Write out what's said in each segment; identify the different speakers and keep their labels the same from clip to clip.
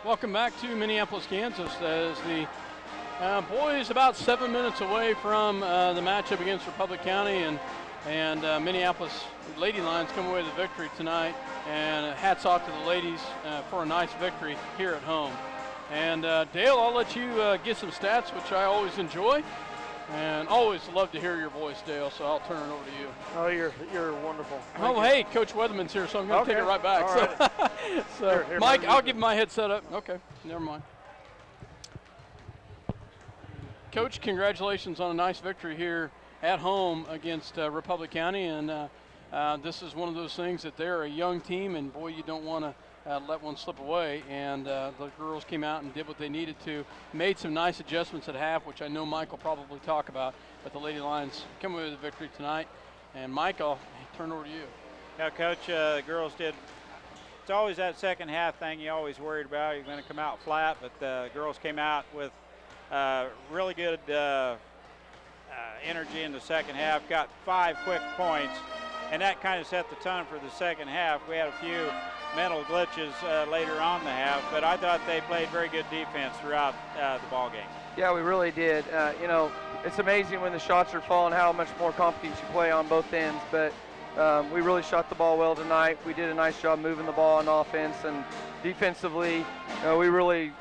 Speaker 1: Welcome back to Minneapolis, Kansas, as the boys about 7 minutes away from the matchup against Republic County, and Minneapolis Lady Lions come away with a victory tonight. And hats off to the ladies for a nice victory here at home. And Dale, I'll let you get some stats, which I always enjoy, and always love to hear your voice, Dale. So I'll turn it over to you.
Speaker 2: Oh, you're wonderful.
Speaker 1: Thank you. Hey, Coach Weatherman's here, so I'm going to take it right back.
Speaker 2: All right.
Speaker 1: So
Speaker 2: Here,
Speaker 1: Mike, I'll give my headset up. Okay, never mind. Coach, congratulations on a nice victory here at home against Republic County, and this is one of those things that they're a young team, and boy, you don't want to let one slip away. And the girls came out and did what they needed to, made some nice adjustments at half, which I know Mike will probably talk about. But the Lady Lions come away with a victory tonight. And Mike, I'll turn it over to you.
Speaker 3: Yeah, Coach, the girls did. It's always that second half thing you always worried about. You're going to come out flat, but the girls came out with really good energy in the second half, got 5 quick points, and that kind of set the tone for the second half. We had a few mental glitches later on in the half, but I thought they played very good defense throughout the ball game.
Speaker 2: Yeah, we really did. It's amazing when the shots are falling how much more confidence you play on both ends, but we really shot the ball well tonight. We did a nice job moving the ball on offense, and defensively, we really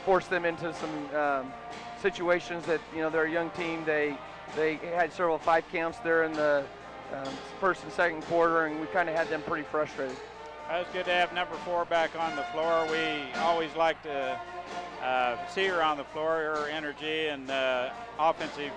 Speaker 2: forced them into some situations that, they're a young team. They had several 5 counts there in the first and second quarter, and we kind of had them pretty frustrated.
Speaker 3: It was good to have number 4 back on the floor. We always like to see her on the floor, her energy and offensive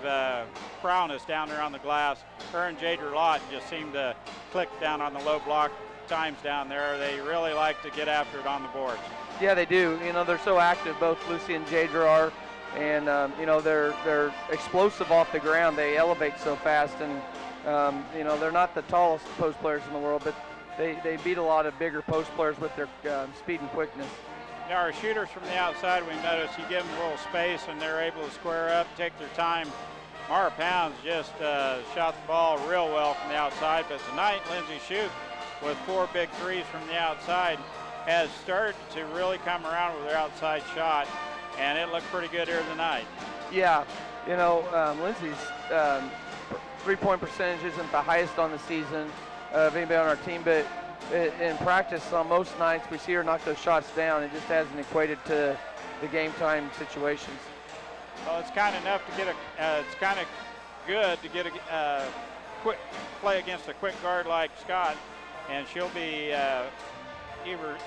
Speaker 3: prowess down there on the glass. Her and Jadra Lott just seem to click down on the low block times down there. They really like to get after it on the boards.
Speaker 2: Yeah, they do. They're so active, both Lucy and Jadra are, and they're explosive off the ground. They elevate so fast, and they're not the tallest post players in the world, but they beat a lot of bigger post players with their speed and quickness.
Speaker 3: Now our shooters from the outside, we noticed you give them a little space and they're able to square up, take their time. Mara Pounds just shot the ball real well from the outside, but tonight Lindsay Shute with 4 big threes from the outside has started to really come around with her outside shot, and it looked pretty good here tonight.
Speaker 2: Yeah, Lindsay's three-point percentage isn't the highest on the season of anybody on our team, but in practice on most nights we see her knock those shots down. It just hasn't equated to the game time situations.
Speaker 3: Well, it's kind of enough to get it's kind of good to get a quick play against a quick guard like Scott, and she'll be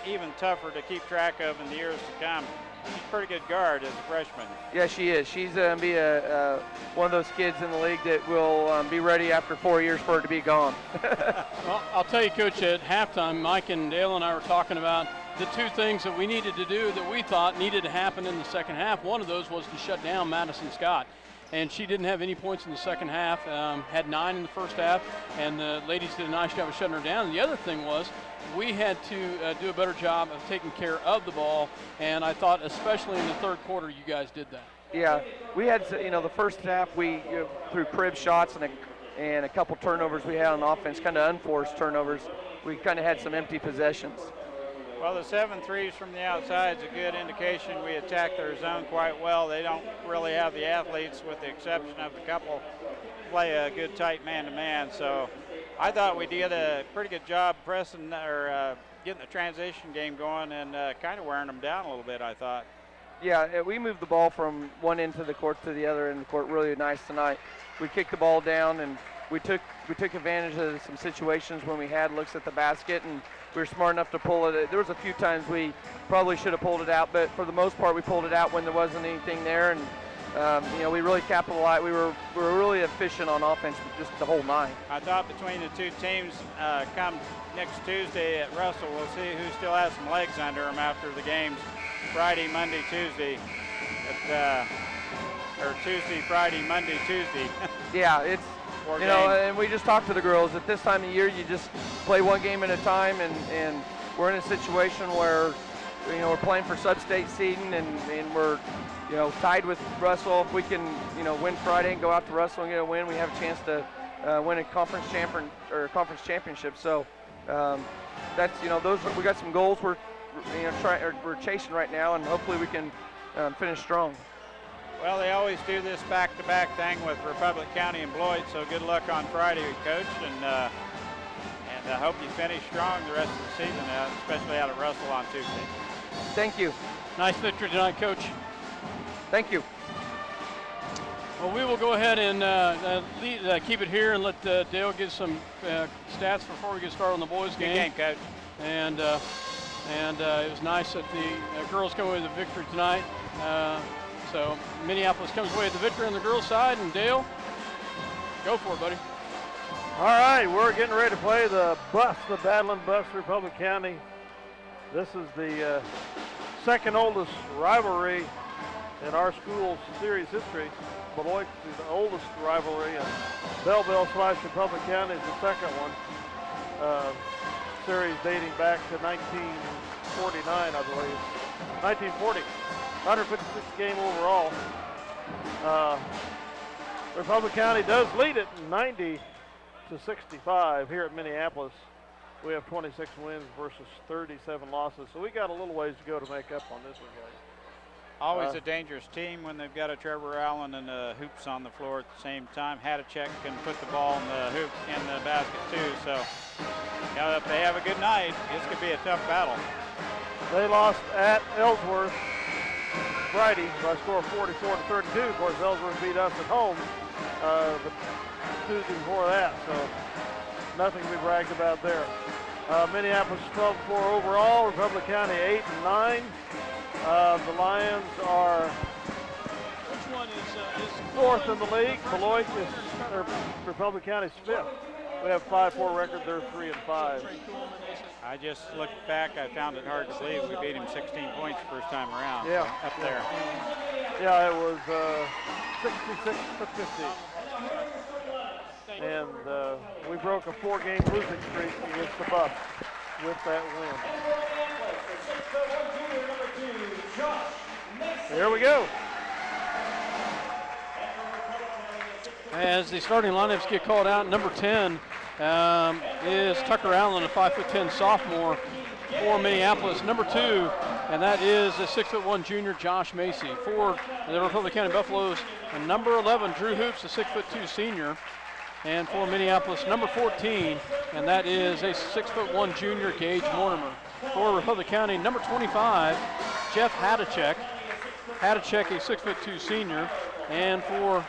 Speaker 3: even tougher to keep track of in the years to come. She's a pretty good guard as a freshman.
Speaker 2: Yeah, she is. She's going to be one of those kids in the league that will be ready after 4 years for her to be gone.
Speaker 1: Well, I'll tell you, Coach, at halftime, Mike and Dale and I were talking about the 2 things that we needed to do that we thought needed to happen in the second half. One of those was to shut down Madison Scott. And she didn't have any points in the second half, had 9 in the first half, and the ladies did a nice job of shutting her down. And the other thing was we had to do a better job of taking care of the ball, and I thought especially in the third quarter you guys did that.
Speaker 2: Yeah, we had, the first half we, through crib shots and a couple turnovers we had on offense, kind of unforced turnovers, we kind of had some empty possessions.
Speaker 3: Well, the 7 threes from the outside is a good indication we attack their zone quite well. They don't really have the athletes, with the exception of the couple, play a good tight man-to-man. So I thought we did a pretty good job pressing or getting the transition game going and kind of wearing them down a little bit, I thought.
Speaker 2: Yeah, we moved the ball from one end of the court to the other end of the court really nice tonight. We kicked the ball down, and we took advantage of some situations when we had looks at the basket, and we were smart enough to pull it. There was a few times we probably should have pulled it out, but for the most part we pulled it out when there wasn't anything there, and we really capitalized. We were really efficient on offense just the whole night.
Speaker 3: I thought between the 2 teams, come next Tuesday at Russell, we'll see who still has some legs under them after the games. Friday, Monday, Tuesday, or Tuesday, Friday, Monday, Tuesday.
Speaker 2: Yeah, it's. And we just talked to the girls. At this time of year, you just play one game at a time, and we're in a situation where, we're playing for sub-state seeding, and we're, tied with Russell. If we can, win Friday and go out to Russell and get a win, we have a chance to win a conference championship. So that's, we got some goals we're we're chasing right now, and hopefully we can finish strong.
Speaker 3: Well, they always do this back-to-back thing with Republic County and Beloit, so good luck on Friday, Coach, and I hope you finish strong the rest of the season, especially out at Russell on Tuesday.
Speaker 2: Thank you.
Speaker 1: Nice victory tonight, Coach.
Speaker 2: Thank you.
Speaker 1: Well, we will go ahead and keep it here and let Dale give some stats before we get started on the boys' game.
Speaker 3: Good game, Coach.
Speaker 1: And it was nice that the girls come away with a victory tonight. So Minneapolis comes away with the victory on the girls' side. And Dale, go for it, buddy.
Speaker 4: All right, we're getting ready to play the Battling Buffs, Republic County. This is the second oldest rivalry in our school's series history. Beloit is the oldest rivalry, and Belleville/Republic County is the second one. Series dating back to 1949, I believe. 1940. 156 game overall. Republic County does lead it 90-65 here at Minneapolis. We have 26 wins versus 37 losses, so we got a little ways to go to make up on this one, guys.
Speaker 3: Always a dangerous team when they've got a Trevor Allen and hoops on the floor at the same time. Hadachek can put the ball in the hoop in the basket too. So, if they have a good night, this could be a tough battle.
Speaker 4: They lost at Ellsworth Friday by a score of 44-32. Of course, Ellsworth beat us at home the Tuesday before that, so nothing to be bragged about there. Minneapolis 12-4 overall. Republic County 8-9. The Lions are fourth in the league. Beloit is Republic County's fifth. We have 5-4 record. They're 3-5.
Speaker 3: I just looked back. I found it hard to believe we beat him 16 points the first time around.
Speaker 4: Yeah,
Speaker 3: so up there.
Speaker 4: Yeah, it was 66-50. And we broke a 4-game losing streak against the Buffs with that win. Here we go.
Speaker 1: As the starting lineups get called out, number 10 is Tucker Allen, a 5'10" sophomore for Minneapolis. Number 2, and that is a 6'1" junior, Josh Macy. For the Republic County Buffaloes, and number 11, Drew Hoops, a 6'2" senior. And for Minneapolis, number 14, and that is a 6'1" junior, Gage Mortimer. For Republic County, number 25, Jeff Hadachek. Hadachek, a 6'2" senior. And for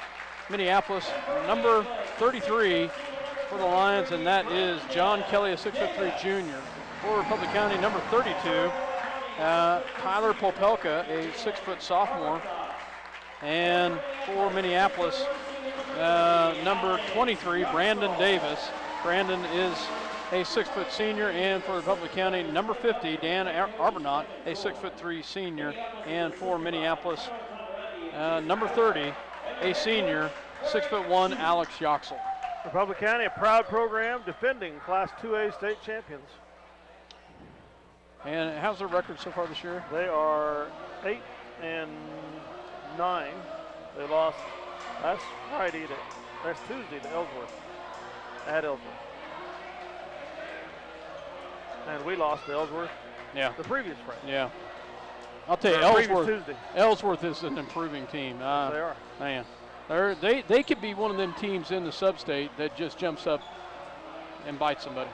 Speaker 1: Minneapolis, number 33 for the Lions, and that is John Kelly, a 6'3" junior. For Republic County, number 32, Tyler Popelka, a 6' sophomore. And for Minneapolis, number 23, Brandon Davis. Brandon is a 6' senior. And for Republic County, number 50, Dan Arbonat, a 6'3" senior. And for Minneapolis, number 30, a senior, 6'1", Alex Yoxel.
Speaker 4: Republic County, a proud program, defending Class 2A state champions.
Speaker 1: And how's their record so far this year?
Speaker 4: They are 8-9. They lost last Tuesday to Ellsworth, at Ellsworth. And we lost to Ellsworth the previous Friday.
Speaker 1: Yeah. I'll tell you, Ellsworth is an improving team.
Speaker 4: Yes, they are.
Speaker 1: Man, they could be one of them teams in the sub-state that just jumps up and bites somebody.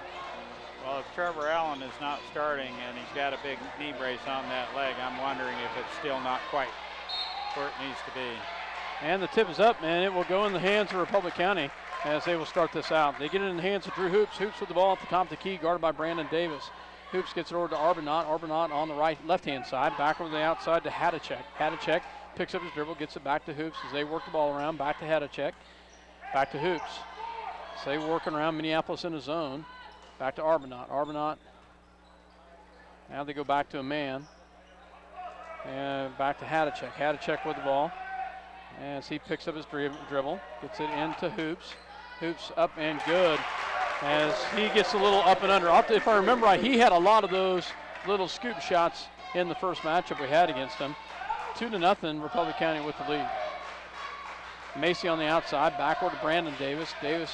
Speaker 3: Well, if Trevor Allen is not starting and he's got a big knee brace on that leg, I'm wondering if it's still not quite where it needs to be.
Speaker 1: And the tip is up, and it will go in the hands of Republic County as they will start this out. They get it in the hands of Drew Hoops. Hoops with the ball at the top of the key, guarded by Brandon Davis. Hoops gets it over to Arbonat. Arbonat on the left-hand side, back over the outside to Hadachek. Hadachek picks up his dribble, gets it back to Hoops as they work the ball around, back to Hadachek, back to Hoops. So they working around Minneapolis in the zone. Back to Arbonat. Arbonat. Now they go back to a man. And back to Hadachek. Hadachek with the ball. As he picks up his dribble, gets it into Hoops. Hoops up and good. As he gets a little up and under. If I remember right, he had a lot of those little scoop shots in the first matchup we had against him. 2-0, Republic County with the lead. Macy on the outside, backward to Brandon Davis. Davis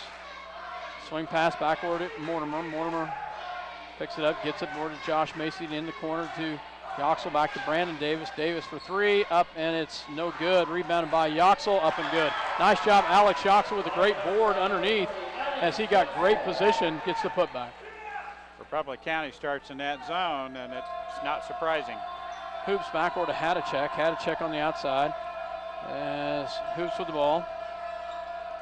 Speaker 1: swing pass backward at Mortimer. Mortimer Picks it up, gets it more to Josh Macy in the corner to Yoxel, back to Brandon Davis. Davis for three, up, and it's no good. Rebounded by Yoxel, up and good. Nice job, Alex Yoxel, with a great board underneath as he got great position, gets the putback.
Speaker 3: Republic County starts in that zone, and it's not surprising.
Speaker 1: Hoops backward to Hadachek. Hadachek on the outside as Hoops with the ball.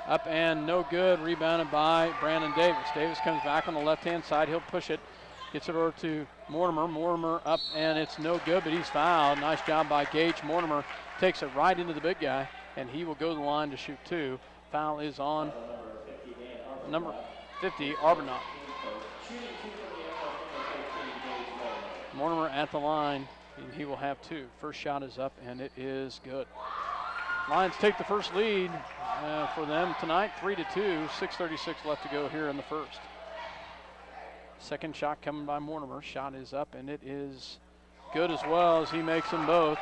Speaker 1: Up and no good. Rebounded by Brandon Davis. Davis comes back on the left-hand side. He'll push it. Gets it over to Mortimer. Mortimer up, and it's no good, but he's fouled. Nice job by Gage. Mortimer takes it right into the big guy, and he will go to the line to shoot two. Foul is on number 50, Arbuthnot. Mortimer at the line, and he will have two. First shot is up, and it is good. Lions take the first lead for them tonight, 3-2. 6:36 left to go here in the first. Second shot coming by Mortimer. Shot is up, and it is good as well as he makes them both.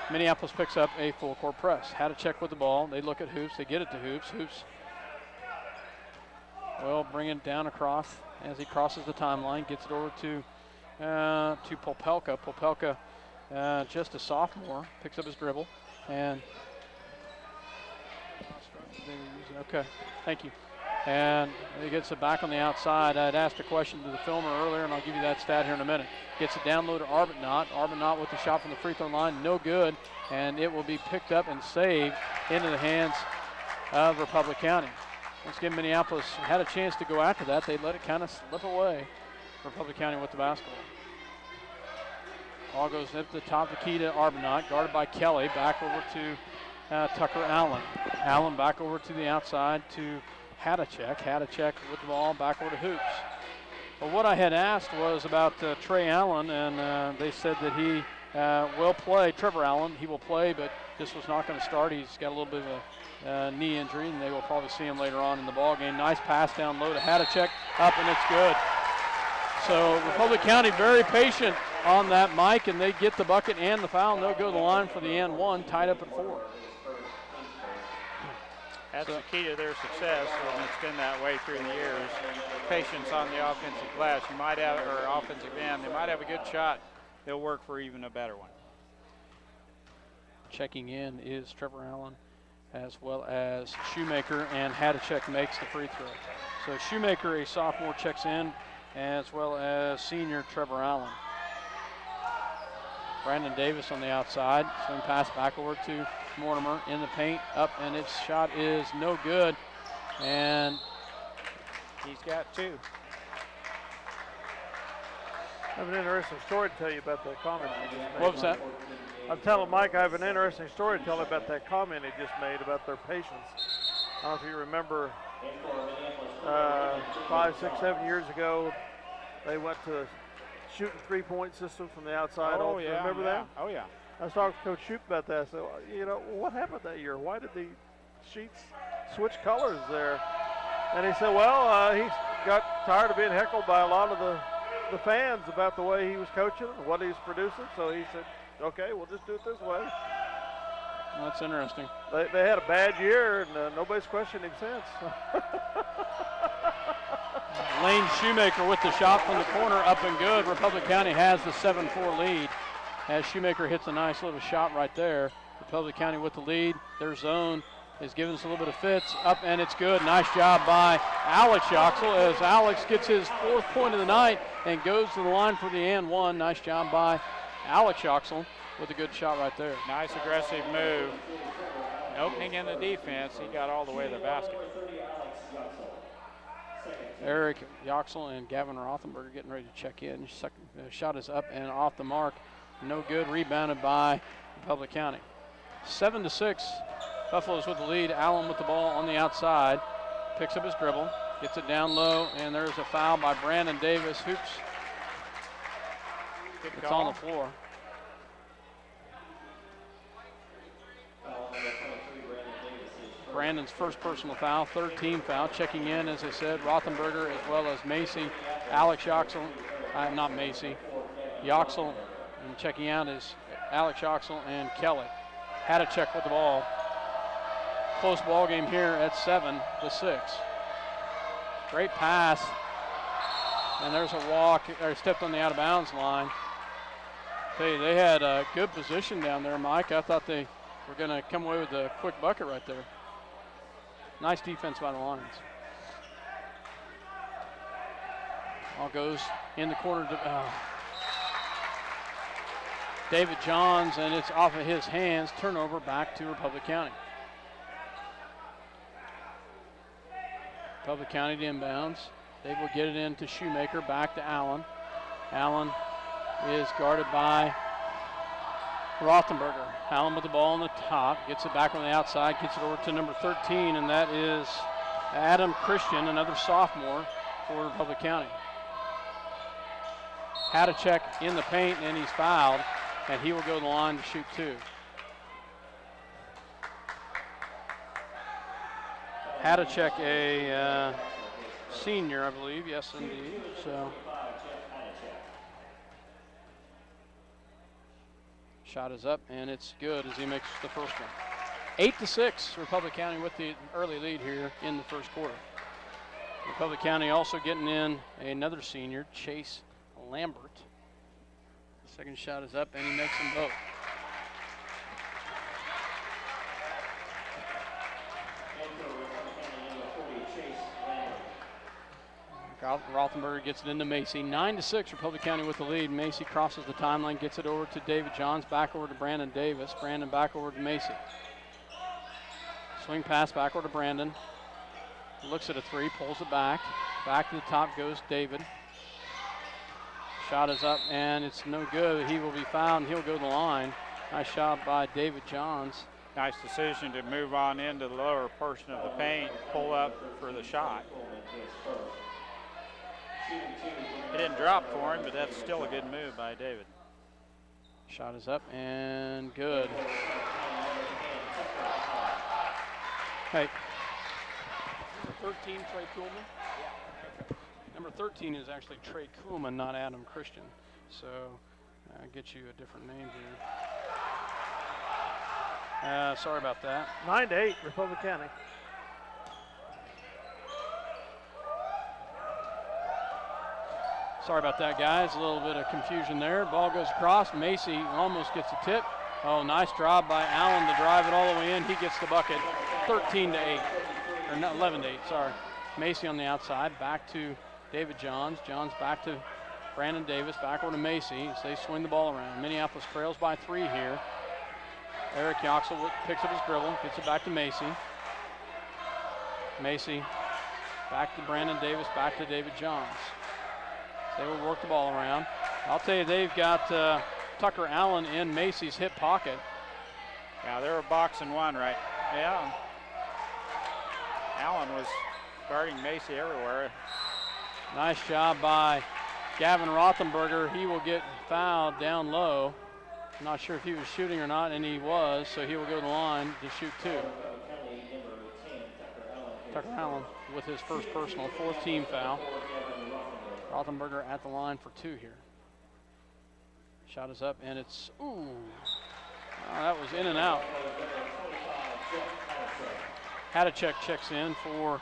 Speaker 1: Minneapolis picks up a full court press. Hadachek with the ball. They look at Hoops. They get it to Hoops. Hoops will bring it down across as he crosses the timeline. Gets it over to Popelka. Popelka, just a sophomore, picks up his dribble and okay, thank you. And he gets it back on the outside. I'd asked a question to the filmer earlier, and I'll give you that stat here in a minute. Gets it down low to Arbuthnot. Arbuthnot with the shot from the free throw line, no good, and it will be picked up and saved into the hands of Republic County. Once again, Minneapolis had a chance to go after that. They let it kind of slip away. Republic County with the basketball. Ball goes up the top of the key to Arbuthnot, guarded by Kelly. Back over to Tucker Allen. Allen back over to the outside to Hadachek. Hadachek with the ball back over to Hoops. Well, what I had asked was about Trey Allen, and they said that he will play. Trevor Allen, he will play, but this was not going to start. He's got a little bit of a knee injury, and they will probably see him later on in the ball game. Nice pass down low to Hadachek, up, and it's good. So Republic County very patient on that, Mike, and they get the bucket and the foul, and they'll go to the line for the and one, tied up at 4.
Speaker 3: That's the key to their success, and it's been that way through the years. Patience on the offensive glass. You might have, or offensive end, they might have a good shot. They'll work for even a better one.
Speaker 1: Checking in is Trevor Allen, as well as Shoemaker, and Hadachek makes the free throw. So Shoemaker, a sophomore, checks in, as well as senior Trevor Allen. Brandon Davis on the outside. Swing pass back over to Mortimer in the paint. Up, and its shot is no good. And
Speaker 3: he's got two.
Speaker 4: I have an interesting story to tell you about that comment you just made.
Speaker 1: What was that?
Speaker 4: I'm telling Mike I have an interesting story to tell him about that comment he just made about their patience. I don't know if you remember 5, 6, 7 years ago, they went to a shooting three-point system from the outside.
Speaker 3: Oh, yeah.
Speaker 4: Remember that?
Speaker 3: Oh, yeah.
Speaker 4: I was talking to Coach Shoup about that. So, you know, what happened that year? Why did the sheets switch colors there? And he said, well, he got tired of being heckled by a lot of the fans about the way he was coaching and what he was producing. So he said, okay, we'll just do it this way.
Speaker 1: That's interesting.
Speaker 4: They had a bad year, and nobody's questioned him since.
Speaker 1: Lane Shoemaker with the shot from the corner, up and good. Republic County has the 7-4 lead as Shoemaker hits a nice little shot right there. Republic County with the lead. Their zone is giving us a little bit of fits. Up, and it's good. Nice job by Alex Yoxel as Alex gets his 4th point of the night and goes to the line for the and one. Nice job by Alex Yoxel with a good shot right there.
Speaker 3: Nice aggressive move. Opening in the defense, he got all the way to the basket.
Speaker 1: Eric Yoxel and Gavin Rothenberger getting ready to check in. Second shot is up and off the mark. No good. Rebounded by Republic County. 7-6. Buffaloes with the lead. Allen with the ball on the outside. Picks up his dribble. Gets it down low, and there's a foul by Brandon Davis. Hoops. It's on the floor. Brandon's first personal foul, 3rd team foul. Checking in, as I said, Rothenberger as well as Macy. Alex Yoxel, not Macy, Yoxel, and checking out is Alex Yoxel and Kelly. Hadachek with the ball. Close ball game here at 7-6. Great pass And there's a walk, or stepped on the out of bounds line. Tell you, they had a good position down there, Mike. I thought they were going to come away with a quick bucket right there. Nice defense by the Lions. Ball goes in the corner to David Johns, and it's off of his hands. Turnover back to Republic County. Republic County to inbounds. They will get it into Shoemaker, back to Allen. Allen is guarded by Rothenberger. Allen with the ball on the top, gets it back on the outside, gets it over to number 13, and that is Adam Christian, another sophomore for Republic County. Hadachek in the paint, and he's fouled, and he will go to the line to shoot 2. Hadachek, a senior, I believe. Yes, indeed. So, shot is up, and it's good as he makes the first one. 8-6, Republic County with the early lead here in the first quarter. Republic County also getting in another senior, Chase Lambert. The second shot is up, and he makes them both. Rothenberger gets it into Macy. 9-6, Republic County with the lead. Macy crosses the timeline, gets it over to David Johns, back over to Brandon Davis. Brandon back over to Macy. Swing pass back over to Brandon. Looks at a 3, pulls it back. Back to the top goes David. Shot is up, and it's no good. He will be fouled, and he'll go to the line. Nice shot by David Johns.
Speaker 3: Nice decision to move on into the lower portion of the paint, pull up for the shot. It didn't drop for him, but that's still a good move by David.
Speaker 1: Shot is up and good. Hey, number 13, Trey Kuhlman? Yeah. Number 13 is actually Trey Kuhlman, not Adam Christian. So I'll get you a different name here. Sorry about that.
Speaker 4: 9-8, Republic County.
Speaker 1: Sorry about that, guys. A little bit of confusion there. Ball goes across. Macy almost gets a tip. Oh, nice job by Allen to drive it all the way in. He gets the bucket. 13-8, or not 11-8. Sorry. Macy on the outside. Back to David Johns. Johns back to Brandon Davis. Back over to Macy as they swing the ball around. Minneapolis trails by 3 here. Eric Yoxel picks up his dribble, gets it back to Macy. Macy back to Brandon Davis. Back to David Johns. They will work the ball around. I'll tell you, they've got Tucker Allen in Macy's hip pocket.
Speaker 3: Yeah, they were boxing one, right? Yeah. Allen was guarding Macy everywhere.
Speaker 1: Nice job by Gavin Rothenberger. He will get fouled down low. Not sure if he was shooting or not, and he was, so he will go to the line to shoot 2. Tucker Allen with his first personal, 4th team foul. Rothenberger at the line for 2 here. Shot is up, and it's, ooh. That was in and out. Hadachek checks in for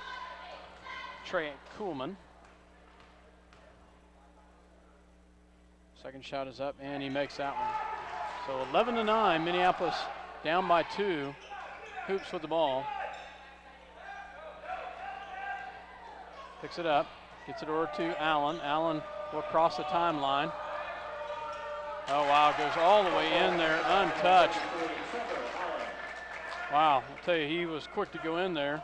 Speaker 1: Trey Kuhlman. Second shot is up, and he makes that one. So 11-9, Minneapolis down by 2. Hoops with the ball. Picks it up. Gets it over to Allen. Allen will cross the timeline. Oh, wow, goes all the way in there, untouched. Wow, I'll tell you, he was quick to go in there.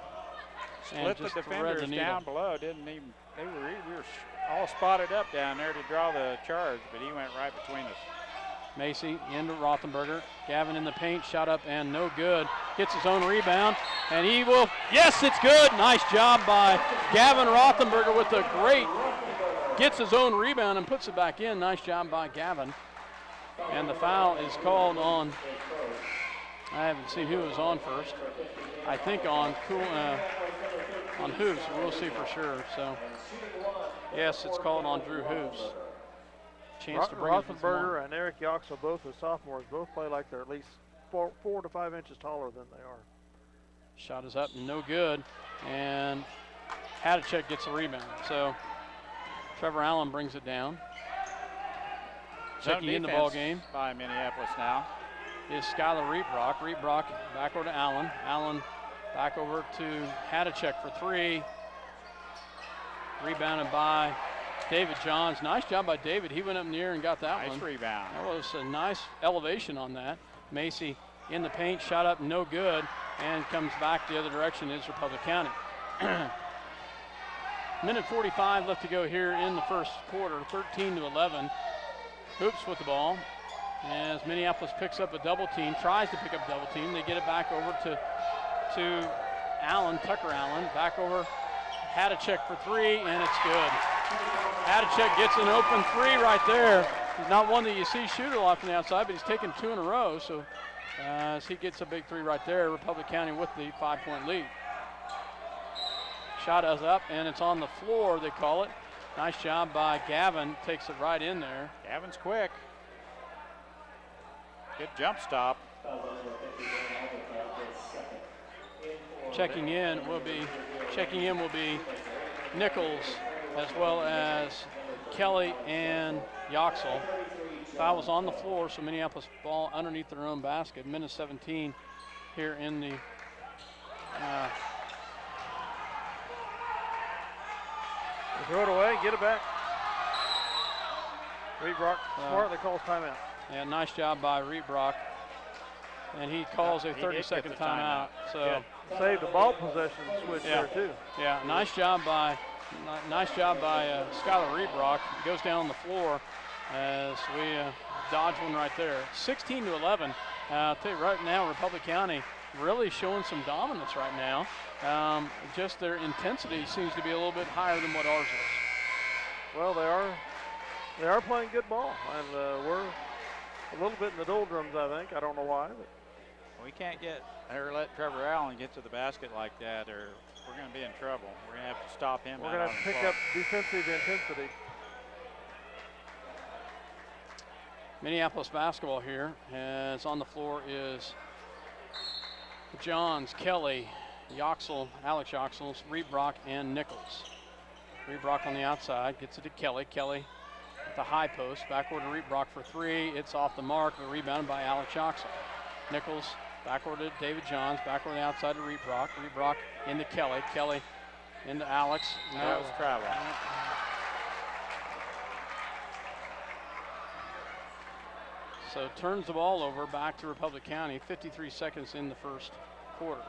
Speaker 3: Split the defenders down below, didn't even, we were all spotted up down there to draw the charge, but he went right between us.
Speaker 1: Macy into Rothenberger. Gavin in the paint, shot up and no good. Gets his own rebound, and he will, yes, it's good. Nice job by Gavin Rothenberger with a great, gets his own rebound and puts it back in. Nice job by Gavin. And the foul is called on, I haven't seen who was on first. I think on Hoops, we'll see for sure. So, yes, it's called on Drew Hoops. Chance to bring
Speaker 4: Rothenberger and Eric Yoxel, both as sophomores, both play like they're at least 4 to 5 inches taller than they are.
Speaker 1: Shot is up, no good, and Hadachek gets a rebound. So Trevor Allen brings it down.
Speaker 3: Zone
Speaker 1: Checking in the ball game
Speaker 3: by Minneapolis now
Speaker 1: is Skylar Reebrock. Reebrock back over to Allen. Allen back over to Hadachek for 3. Rebounded by David Johns. Nice job by David. He went up in the air and got that one.
Speaker 3: Nice rebound.
Speaker 1: That was a nice elevation on that. Macy in the paint, shot up, no good, and comes back the other direction is Republic County. Minute 45 left to go here in the first quarter, 13-11. Hoops with the ball as Minneapolis picks up a double team, tries to pick up a double team. They get it back over to Allen, Tucker Allen, back over Hadachek for 3, and it's good. Hadachek gets an open 3 right there. He's not one that you see shoot a lot from the outside, but he's taken 2 in a row. So as he gets a big 3 right there, Republic County with the 5-point lead. Shot is up, and it's on the floor, they call it. Nice job by Gavin, takes it right in there.
Speaker 3: Gavin's quick. Good jump stop.
Speaker 1: Checking in will be Nichols, as well as Kelly and Yoxel. Foul was on the floor, so Minneapolis ball underneath their own basket. Minute 17 here in the
Speaker 4: throw it away, get it back. Reebrock smartly calls timeout.
Speaker 1: Yeah, nice job by Reebrock. And he calls a 30-second timeout. So
Speaker 4: saved the ball possession switch there too.
Speaker 1: Yeah, nice job by Skylar Reebrock. He goes down on the floor as we dodge one right there. 16-11. I'll tell you right now, Republic County really showing some dominance right now. Just their intensity seems to be a little bit higher than what ours is.
Speaker 4: Well, they are playing good ball, and we're a little bit in the doldrums, I think. I don't know why, but
Speaker 3: we can't let Trevor Allen get to the basket like that, or we're going to be in trouble. We're going to have to stop him.
Speaker 4: We're going to have to pick up defensive intensity.
Speaker 1: Minneapolis basketball here, as on the floor is Johns, Kelly, Yoxel, Alex Yoxel, Reebrock, and Nichols. Reebrock on the outside, gets it to Kelly. Kelly at the high post, backward to Reebrock for 3. It's off the mark, but rebounded by Alex Yoxel. Nichols backward to David Johns, backward on the outside to Reebrock. Reebrock into Kelly. Kelly into Alex.
Speaker 3: That was travel.
Speaker 1: So turns the ball over back to Republic County. 53 seconds in the first quarter.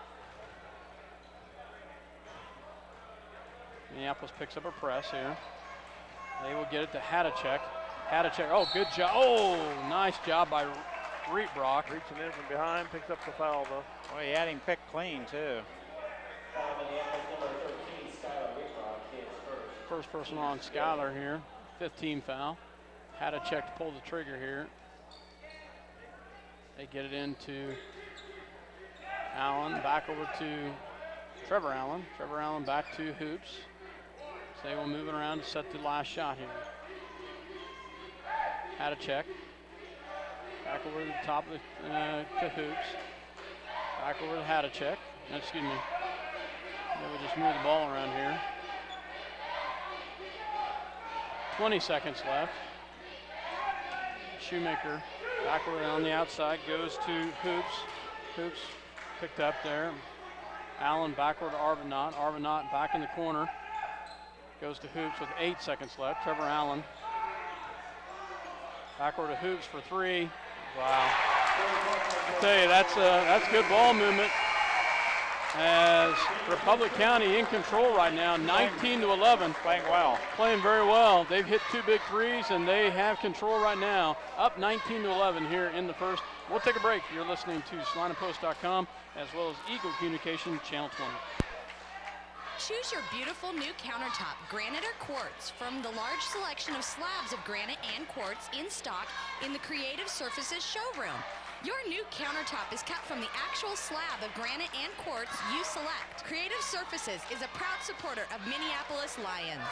Speaker 1: Minneapolis picks up a press here. They will get it to Hadachek. Hadachek, oh, good job. Oh, nice job by Reebrock.
Speaker 4: Reaching in from behind, picks up the foul though.
Speaker 3: Well, he had him picked clean too.
Speaker 1: First person on Skylar here. 15 foul. Hadachek to pull the trigger here. They get it into Allen, back over to Trevor Allen. Trevor Allen back to Hoops. So they will move it around to set the last shot here. Hadachek. Back over to the top of to Hoops. Back over to Hadachek. Excuse me. They will just move the ball around here. 20 seconds left. Shoemaker backward on the outside, goes to Hoops. Hoops picked up there. Allen backward to Arvinot. Arvinot back in the corner. Goes to Hoops with 8 seconds left. Trevor Allen backward to Hoops for 3. Wow. I tell you, that's good ball movement. As Republic County in control right now, 19-11.
Speaker 3: Playing well.
Speaker 1: Playing very well. They've hit 2 big threes, and they have control right now. Up 19-11 here in the first. We'll take a break. You're listening to SalinaPost.com as well as Eagle Communication Channel 20.
Speaker 5: Choose your beautiful new countertop, granite or quartz, from the large selection of slabs of granite and quartz in stock in the Creative Surfaces showroom. Your new countertop is cut from the actual slab of granite and quartz you select. Creative Surfaces is a proud supporter of Minneapolis Lions.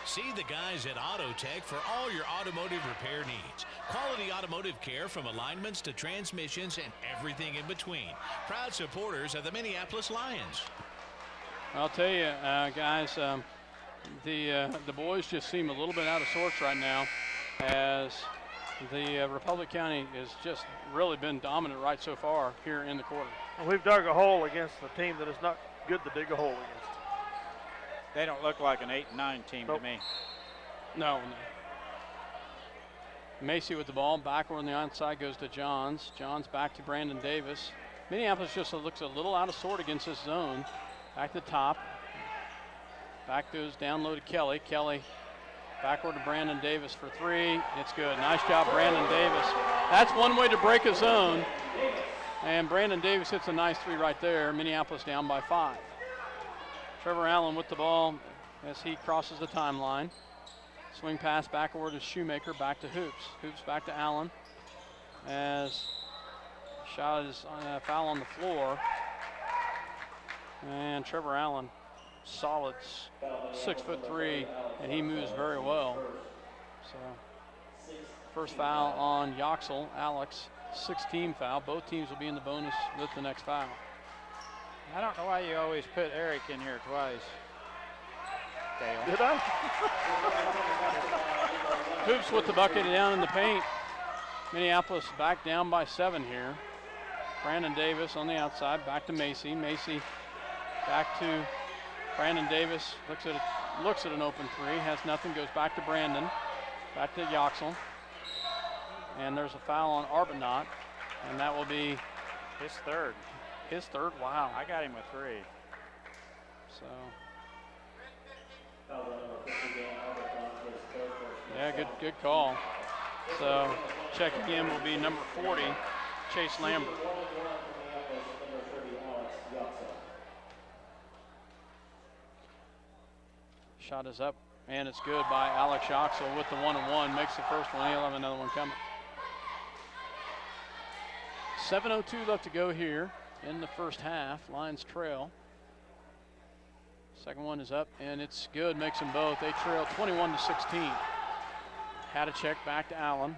Speaker 6: See the guys at AutoTech for all your automotive repair needs. Quality automotive care from alignments to transmissions and everything in between. Proud supporters of the Minneapolis Lions.
Speaker 1: I'll tell you, guys, The boys just seem a little bit out of sorts right now, as the Republic County has just really been dominant right so far here in the quarter.
Speaker 4: And we've dug a hole against a team that is not good to dig a hole against.
Speaker 3: They don't look like an 8 and 9 team to me.
Speaker 1: No. Macy with the ball, backward on the onside goes to Johns. Johns back to Brandon Davis. Minneapolis just looks a little out of sort against this zone. Back to the top. Back goes down low to Kelly. Kelly backward to Brandon Davis for three. It's good. Nice job, Brandon Davis. That's one way to break a zone. And Brandon Davis hits a nice three right there. Minneapolis down by 5. Trevor Allen with the ball as he crosses the timeline. Swing pass backward to Shoemaker, back to Hoops. Hoops back to Allen as shot is foul on the floor. And Trevor Allen, solid 6'3", and he moves very well. So first foul on Yoxel, Alex, 6-team foul. Both teams will be in the bonus with the next foul.
Speaker 3: I don't know why you always put Eric in here twice. Dale.
Speaker 4: Did I?
Speaker 1: Hoops with the bucket down in the paint. Minneapolis back down by 7 here. Brandon Davis on the outside, back to Macy. Macy back to Brandon Davis, looks at an open three, has nothing, goes back to Brandon, back to Yoxel. And there's a foul on Arbuthnot, and that will be
Speaker 3: his third.
Speaker 1: His third, wow.
Speaker 3: I got him with 3.
Speaker 1: So. Yeah, good call. So checking in will be number 40, Chase Lambert. Shot is up, and it's good by Alex Yoxel with the 1-and-1. Makes the first one. He'll have another one coming. 7:02 left to go here in the first half. Lions trail. Second one is up, and it's good. Makes them both. They trail 21-16. Had a check back to Allen.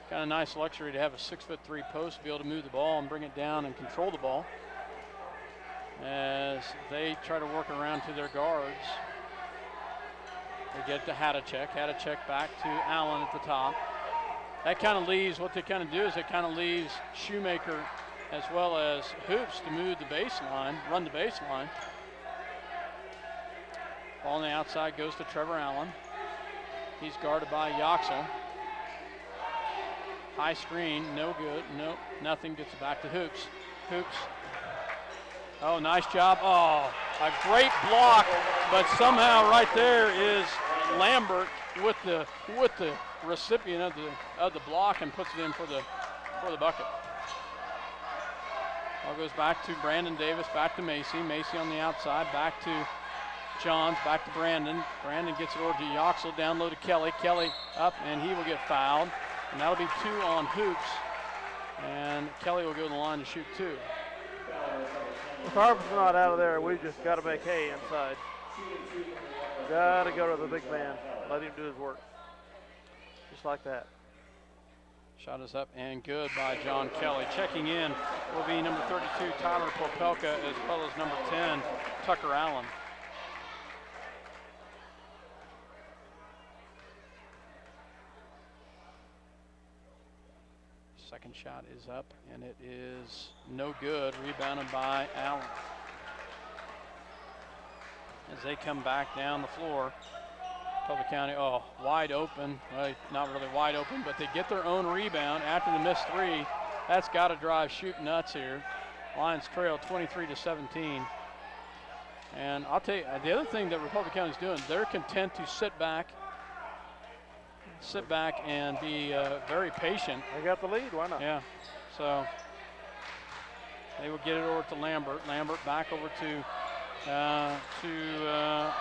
Speaker 1: Kind of nice luxury to have a 6'3" post to be able to move the ball and bring it down and control the ball as they try to work around to their guards. They get to Hadachek. Hadachek back to Allen at the top. That kind of leaves, what they kind of do is it kind of leaves Shoemaker as well as Hoops to move the baseline, run the baseline. Ball on the outside goes to Trevor Allen. He's guarded by Yoxel. High screen, no good, nope, nothing, gets it back to Hoops. Hoops. Oh, nice job. Oh, a great block, but somehow right there is Lambert with the recipient of the block and puts it in for the bucket. Ball goes back to Brandon Davis, back to Macy. Macy on the outside, back to Johns, back to Brandon. Brandon gets it over to Yoxel, down low to Kelly. Kelly up, and he will get fouled. And that'll be 2 on Hoops. And Kelly will go to the line to shoot 2.
Speaker 4: If Harper's not out of there, we've just got to make hay inside. Got to go to the big man. Let him do his work. Just like that.
Speaker 1: Shot is up and good by John Kelly. Checking in will be number 32, Tyler Popelka, as well as number 10, Tucker Allen. Second shot is up, and it is no good. Rebounded by Allen. As they come back down the floor, Republic County, wide open. Well, not really wide open, but they get their own rebound after the missed 3. That's got to drive shoot nuts here. Lions trail 23-17. And I'll tell you, the other thing that Republic County is doing, they're content to sit back and be very patient.
Speaker 4: They got the lead, why not?
Speaker 1: Yeah, so they will get it over to Lambert. Lambert back over to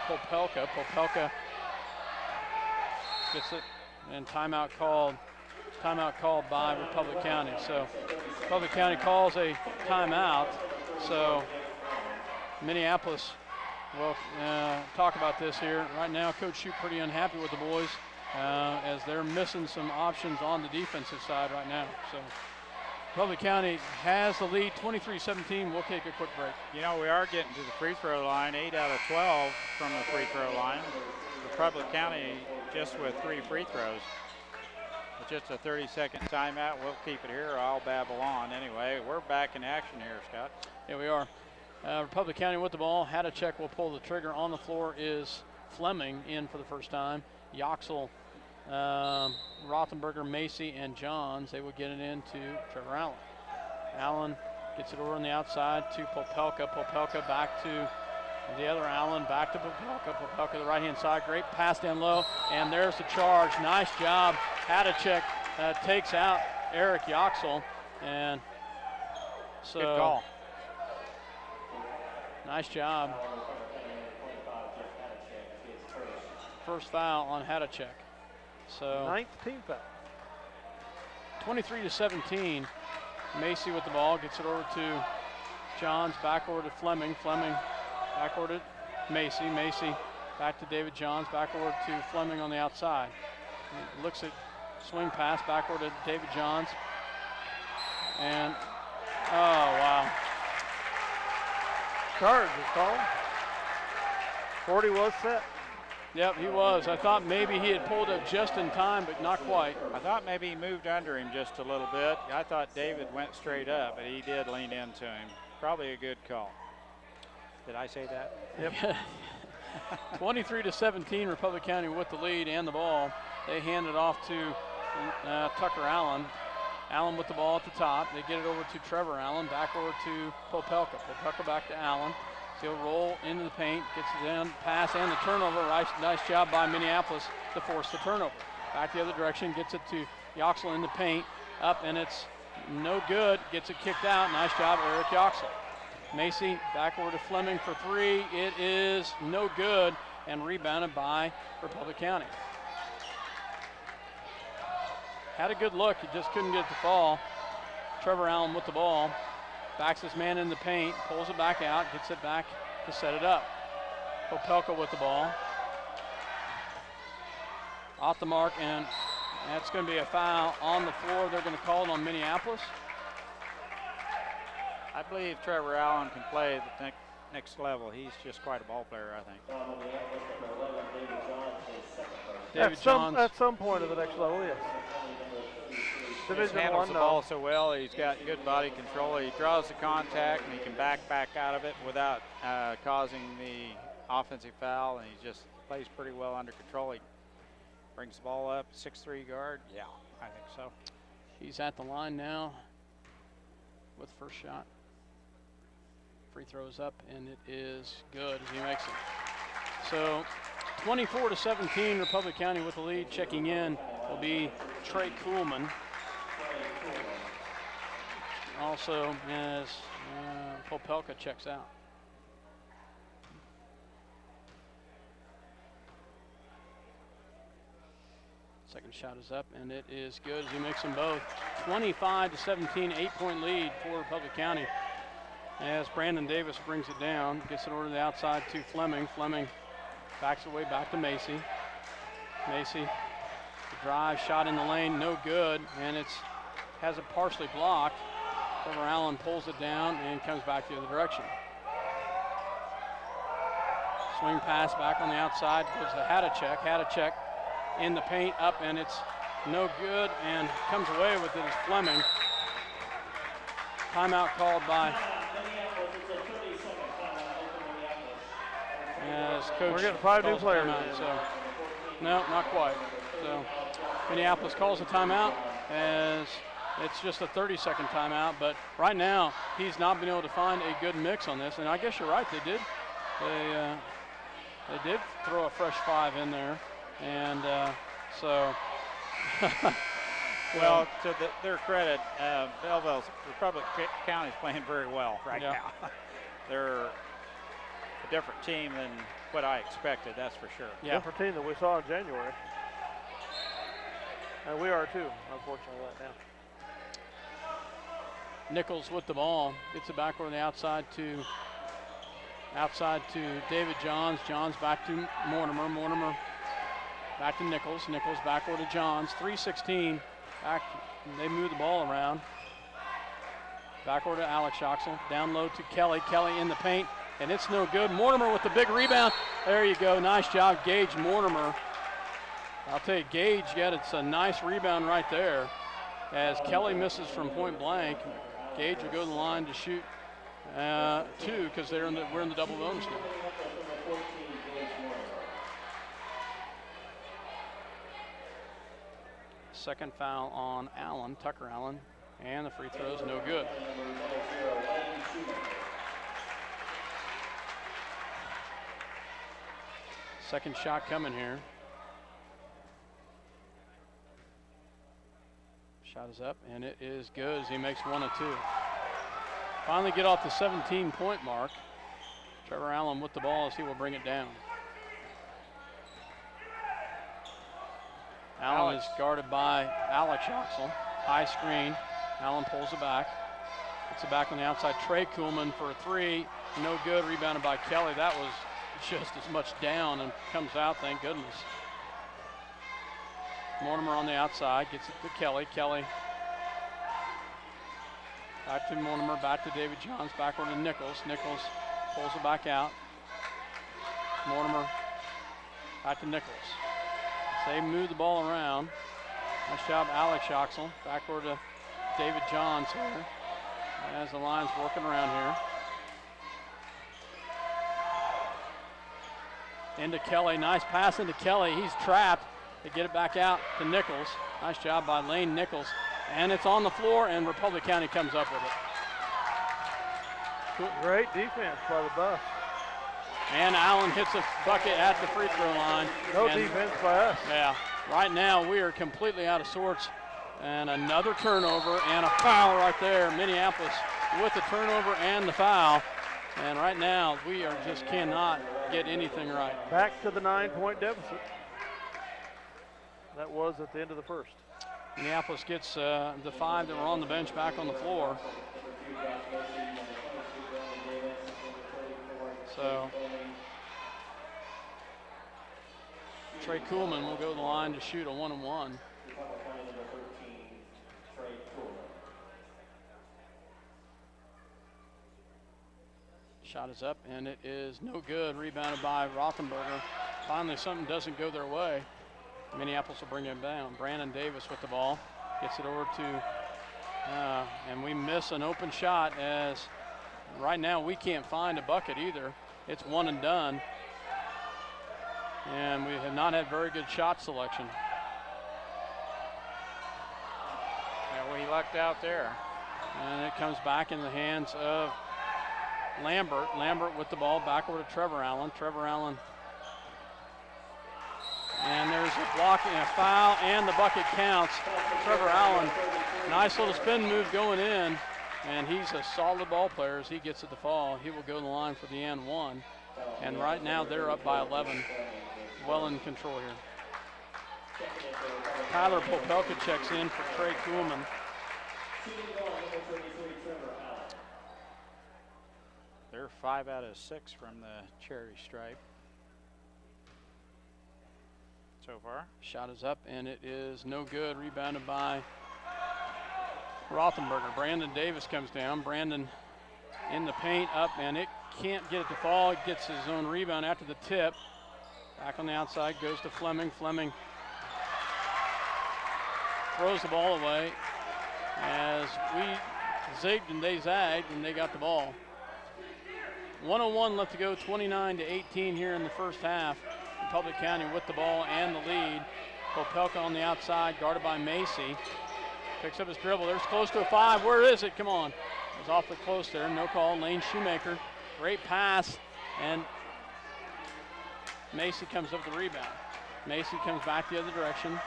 Speaker 1: Popelka. Popelka gets it, and timeout called by Republic County. So Republic County calls a timeout. So Minneapolis will talk about this here. Right now, Coach Shute pretty unhappy with the boys. As they're missing some options on the defensive side right now. So Republic County has the lead, 23-17. We'll take a quick break.
Speaker 3: You know, we are getting to the free throw line, 8 out of 12 from the free throw line. Republic County just with 3 free throws. With just a 30-second timeout, we'll keep it here, or I'll babble on. Anyway, we're back in action here, Scott.
Speaker 1: Yeah, we are. Republic County with the ball. Hadachek will pull the trigger. On the floor is Fleming in for the first time. Yoxel, Rothenberger, Macy, and Johns. They will get it into Trevor Allen. Allen gets it over on the outside to Popelka. Popelka back to the other Allen, back to Popelka. Popelka the right-hand side. Great pass down low, and there's the charge. Nice job. Hadachek takes out Eric Yoxel, and so
Speaker 3: good call.
Speaker 1: Nice job. First foul on Hadachek. So
Speaker 4: 9th team foul.
Speaker 1: 23-17. Macy with the ball, gets it over to Johns, back over to Fleming. Fleming back over to Macy. Macy back to David Johns, back over to Fleming on the outside. He looks at swing pass, back over to David Johns. And, oh, wow.
Speaker 4: Charge is called. 40 was set.
Speaker 1: Yep, he was. I thought maybe he had pulled up just in time, but not quite.
Speaker 3: I thought maybe he moved under him just a little bit. I thought David went straight up, but he did lean into him. Probably a good call. Did I say that?
Speaker 1: Yep. 23-17, Republic County with the lead and the ball. They hand it off to Tucker Allen. Allen with the ball at the top. They get it over to Trevor Allen, back over to Popelka. Popelka back to Allen. He'll roll into the paint, gets it down, pass and the turnover. Nice job by Minneapolis to force the turnover. Back the other direction, gets it to Yoxel in the paint, up, and it's no good. Gets it kicked out. Nice job, Eric Yoxel. Macy back over to Fleming for 3. It is no good, and rebounded by Republic County. Had a good look, he just couldn't get it to fall. Trevor Allen with the ball. Backs his man in the paint, pulls it back out, gets it back to set it up. Popelka with the ball. Off the mark, and that's going to be a foul on the floor. They're going to call it on Minneapolis.
Speaker 3: I believe Trevor Allen can play at the next level. He's just quite a ball player, I think.
Speaker 1: David Johns.
Speaker 4: At some point of the next level, yes.
Speaker 3: He
Speaker 4: Division
Speaker 3: handles
Speaker 4: 1,
Speaker 3: the
Speaker 4: no.
Speaker 3: ball so well. He's got good body control. He draws the contact, and he can back out of it without causing the offensive foul, and he just plays pretty well under control. He brings the ball up, 6'3" guard. Yeah, I think so.
Speaker 1: He's at the line now with the first shot. Free throws up, and it is good. He makes it. So 24-17, Republic County with the lead. Checking in will be Trey Kuhlman. Also, as Popelka checks out. Second shot is up, and it is good as he makes them both. 25-17, 8-point lead for Republic County. As Brandon Davis brings it down, gets it over to the outside to Fleming. Fleming backs away back to Macy. Macy, the drive, shot in the lane, no good, and has it partially blocked. Trevor Allen pulls it down and comes back the other direction. Swing pass back on the outside, goes to Hadachek. Hadachek in the paint, up, and it's no good, and comes away with it as Fleming. Timeout called by as coach.
Speaker 4: We're getting 5 new
Speaker 1: calls a
Speaker 4: players
Speaker 1: timeout,
Speaker 4: in.
Speaker 1: so no, not quite. So Minneapolis calls a timeout as it's just a 30-second timeout, but right now he's not been able to find a good mix on this, and I guess you're right, they did. They did throw a fresh 5 in there, and so.
Speaker 3: Well, to their credit, Belleville's Republic County is playing very well right now. They're a different team than what I expected, that's for sure.
Speaker 1: Yeah.
Speaker 4: Different team than we saw in January. And we are too, unfortunately, right now.
Speaker 1: Nichols with the ball, gets it back over the outside to David Johns. Johns back to Mortimer. Mortimer back to Nichols. Nichols back over to Johns. 3:16 back. They move the ball around. Backward to Alex Oxel. Down low to Kelly. Kelly in the paint, and it's no good. Mortimer with the big rebound. There you go. Nice job, Gage Mortimer. I'll tell you, Gage it's a nice rebound right there. As Kelly misses from point blank, Gage will go to the line to shoot 2 because we're in the double bonus now. Second foul on Allen, Tucker Allen, and the free throw's no good. Second shot coming here. Shot is up, and it is good as he makes 1 of 2. Finally get off the 17-point mark. Trevor Allen with the ball as he will bring it down. Allen is guarded by Alex Oxel. High screen. Allen pulls it back. Puts it back on the outside. Trey Kuhlman for a 3. No good. Rebounded by Kelly. That was just as much down and comes out, thank goodness. Mortimer on the outside. Gets it to Kelly. Kelly back to Mortimer. Back to David Johns. Backward to Nichols. Nichols pulls it back out. Mortimer back to Nichols. They move the ball around. Nice job, Alex Oxel. Backward to David Johns here as the line's working around here. Into Kelly. Nice pass into Kelly. He's trapped. They get it back out to Nichols. Nice job by Lane Nichols. And it's on the floor, and Republic County comes up with it.
Speaker 4: Great defense by the Buffs.
Speaker 1: And Allen hits a bucket at the free throw line.
Speaker 4: No defense by us.
Speaker 1: Yeah, right now we are completely out of sorts. And another turnover and a foul right there. Minneapolis with the turnover and the foul. And right now we just cannot get anything right.
Speaker 4: Back to the 9-point deficit. That was at the end of the first.
Speaker 1: Minneapolis gets the 5 that were on the bench back on the floor. So Trey Kuhlman will go to the line to shoot a 1-and-1. Shot is up, and it is no good. Rebounded by Rothenberger. Finally, something doesn't go their way. Minneapolis will bring it down. Brandon Davis with the ball. Gets it over to, and we miss an open shot as right now we can't find a bucket either. It's one and done. And we have not had very good shot selection.
Speaker 3: Yeah, we lucked out there.
Speaker 1: And it comes back in the hands of Lambert. Lambert with the ball backward to Trevor Allen. Trevor Allen. And there's a block and a foul, and the bucket counts. Trevor Allen, nice little spin move going in, and he's a solid ball player as he gets it to fall. He will go to the line for the and 1. And right now they're up by 11. Well in control here. Tyler Popelka checks in for Trey Kuhlman.
Speaker 3: They're 5 out of 6 from the charity stripe so far.
Speaker 1: Shot is up, and it is no good. Rebounded by Rothenberger. Brandon Davis comes down. Brandon in the paint, up, and it can't get it to fall. It gets his own rebound after the tip. Back on the outside, goes to Fleming. Fleming throws the ball away as we zigged and they zagged, and they got the ball. 1:01 left to go, 29-18 here in the first half. Republic County with the ball and the lead. Popelka on the outside, guarded by Macy. Picks up his dribble. There's close to a 5. Where is it? Come on. It was awfully close there. No call. Lane Shoemaker. Great pass. And Macy comes up with the rebound. Macy comes back the other direction.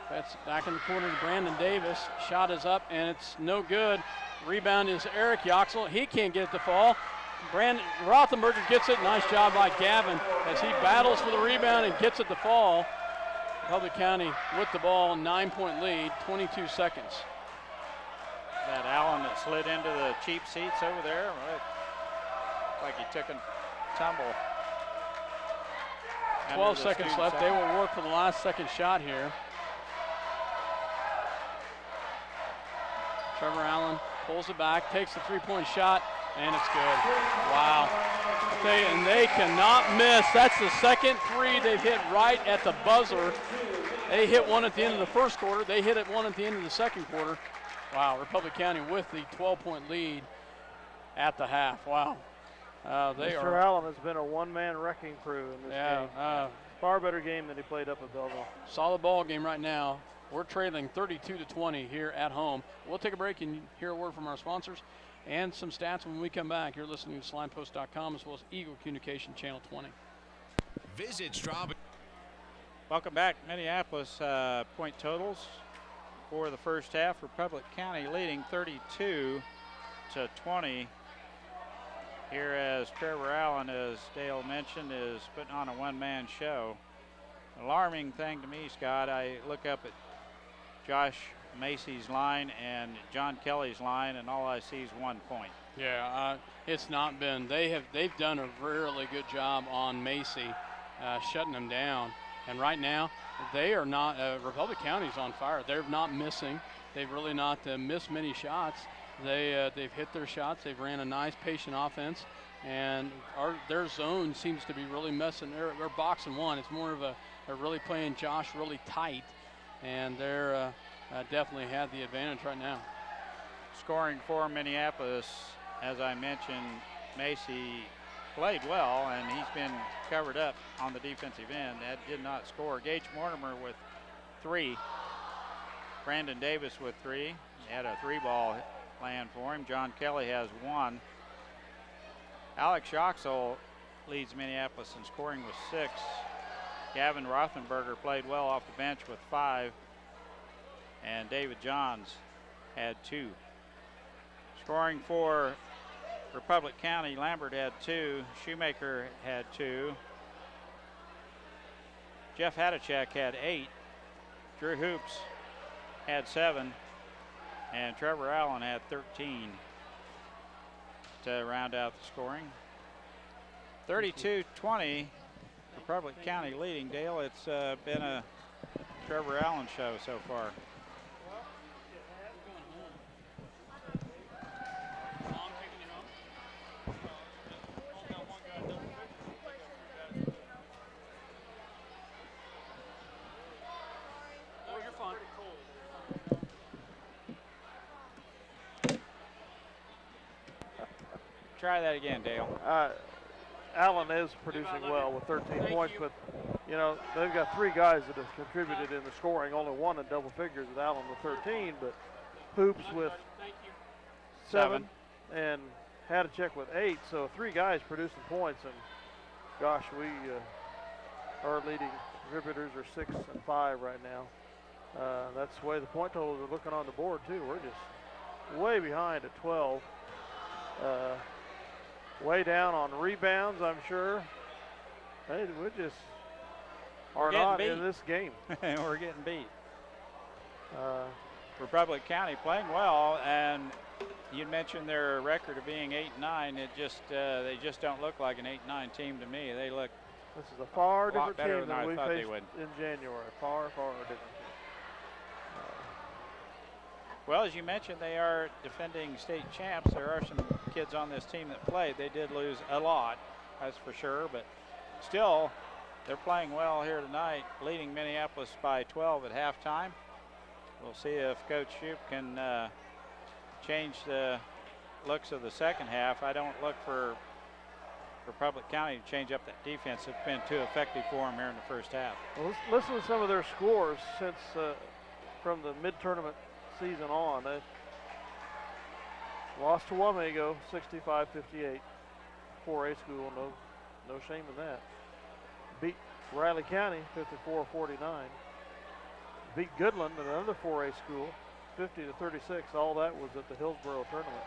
Speaker 1: That's back in the corner to Brandon Davis. Shot is up, and it's no good. Rebound is Eric Yoxel. He can't get it to fall. Brandon Rothenberger gets it. Nice job by Gavin as he battles for the rebound and gets it to fall. Republic County with the ball, 9-point lead, 22 seconds.
Speaker 3: That Allen that slid into the cheap seats over there, like he took a tumble.
Speaker 1: 12 seconds left. They will work for the last second shot here. Trevor Allen pulls it back, takes the three-point shot, and it's good. Wow. And they cannot miss. That's the second three they've hit right at the buzzer. They hit one at the end of the first quarter. They hit it one at the end of the second quarter. Wow, Republic County with the 12-point lead at the half. Wow.
Speaker 4: Mr. Allen has been a one-man wrecking crew in this game. Far better game than he played up at Belleville.
Speaker 1: Solid ball game right now. We're trailing 32-20 here at home. We'll take a break and hear a word from our sponsors and some stats when we come back. You're listening to SlinePost.com as well as Eagle Communication Channel 20.
Speaker 6: Visit Strawberry.
Speaker 3: Welcome back, Minneapolis. Point totals for the first half. Republic County leading 32-20. Here as Trevor Allen, as Dale mentioned, is putting on a one-man show. Alarming thing to me, Scott, I look up at Josh Macy's line and John Kelly's line, and all I see is 1 point.
Speaker 1: Yeah, it's not been. They've done a really good job on Macy, shutting them down. And right now, they are not. Republic County's on fire. They're not missing. They've really not missed many shots. They've hit their shots. They've ran a nice, patient offense, and their zone seems to be really messing. They're boxing one. It's more of they're really playing Josh really tight, and they're definitely had the advantage right now.
Speaker 3: Scoring for Minneapolis, as I mentioned, Macy played well, and he's been covered up on the defensive end. That did not score. Gage Mortimer with 3. Brandon Davis with 3. He had a 3-ball land for him. John Kelly has 1. Alex Schoxel leads Minneapolis in scoring with 6. Gavin Rothenberger played well off the bench with 5. And David Johns had 2. Scoring for Republic County, Lambert had 2. Shoemaker had 2. Jeff Hadachek had 8. Drew Hoops had 7. And Trevor Allen had 13 to round out the scoring. 32-20, Republic County leading. Dale, it's been a Trevor Allen show so far. Try that again, Dale.
Speaker 4: Allen is producing well with 13 points, but you know they've got 3 guys that have contributed in the scoring. Only one in double figures with Allen with 13, but Hoops with 7 and Hadachek with 8. So 3 guys producing points, and gosh, our leading contributors are 6 and 5 right now. That's the way the point totals are looking on the board too. We're just way behind at 12. Way down on rebounds, I'm sure. Hey, we just are not in this game.
Speaker 3: We're getting beat. Republic County playing well, and you mentioned their record of being 8-9. It just they just don't look like an 8-9 team to me. They look.
Speaker 4: This is a far different
Speaker 3: better
Speaker 4: team than we faced in January. Far, far different.
Speaker 3: Well, as you mentioned, they are defending state champs. There are some kids on this team that played. They did lose a lot, that's for sure, but still, they're playing well here tonight, leading Minneapolis by 12 at halftime. We'll see if Coach Shoup can change the looks of the second half. I don't look for Republic County to change up that defense. It's been too effective for them here in the first half.
Speaker 4: Well, let's listen to some of their scores since from the mid-tournament season on. They lost to Wamego 65-58. 4A school, no shame in that. Beat Riley County 54-49. Beat Goodland, another 4A school, 50-36. All that was at the Hillsborough tournament.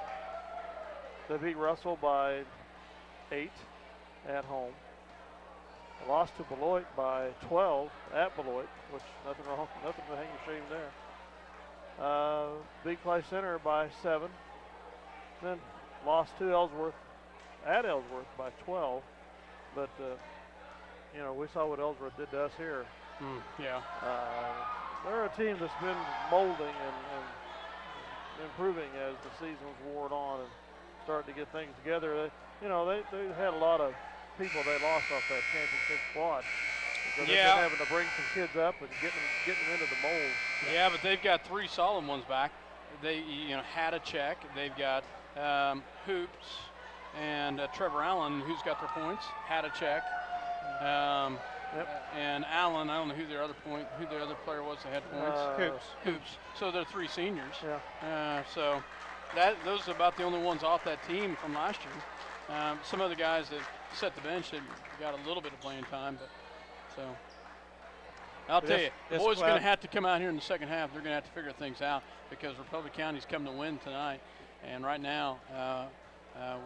Speaker 4: They beat Russell by 8 at home. Lost to Beloit by 12 at Beloit, which nothing to hang your shame there. Beat Clay Center by 7. Then lost to Ellsworth at Ellsworth by 12. But, you know, we saw what Ellsworth did to us here.
Speaker 1: Yeah.
Speaker 4: They're a team that's been molding and improving as the seasons wore on and starting to get things together. They had a lot of people they lost off that championship squad. So they've been having to bring some kids up and getting them into the mold.
Speaker 1: Yeah, but they've got 3 solid ones back. They, had a check. They've got Hoops and Trevor Allen, who's got their points. Had a check. And Allen, I don't know who their other player was that had points. Hoops. So they're 3 seniors.
Speaker 4: Yeah.
Speaker 1: So those are about the only ones off that team from last year. Some other guys that set the bench that got a little bit of playing time, but so I'll tell you, the boys are going to have to come out here in the second half. They're going to have to figure things out because Republic County's come to win tonight, and right now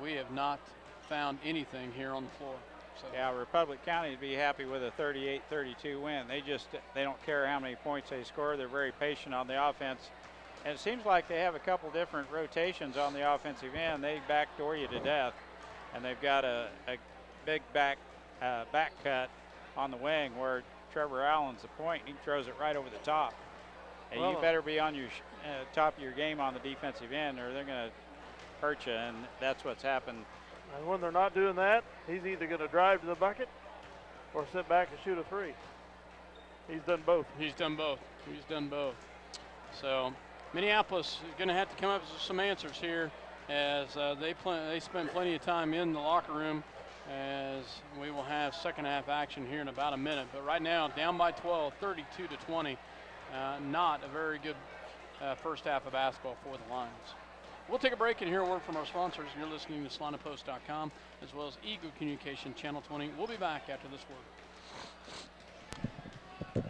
Speaker 1: we have not found anything here on the floor. So.
Speaker 3: Yeah, Republic County would be happy with a 38-32 win. They don't care how many points they score. They're very patient on the offense. And it seems like they have a couple different rotations on the offensive end. They backdoor you to death, and they've got a big back cut on the wing where Trevor Allen's the point. He throws it right over the top. And you better be on your top of your game on the defensive end, or they're going to hurt you, and that's what's happened.
Speaker 4: And when they're not doing that, he's either going to drive to the bucket or sit back and shoot a 3. He's done both.
Speaker 1: So Minneapolis is going to have to come up with some answers here as they spend plenty of time in the locker room, as we will have second half action here in about a minute. But right now, down by 12, 32-20. Not a very good first half of basketball for the Lions. We'll take a break and hear a word from our sponsors. You're listening to SalinaPost.com as well as Eagle Communication Channel 20. We'll be back after this word.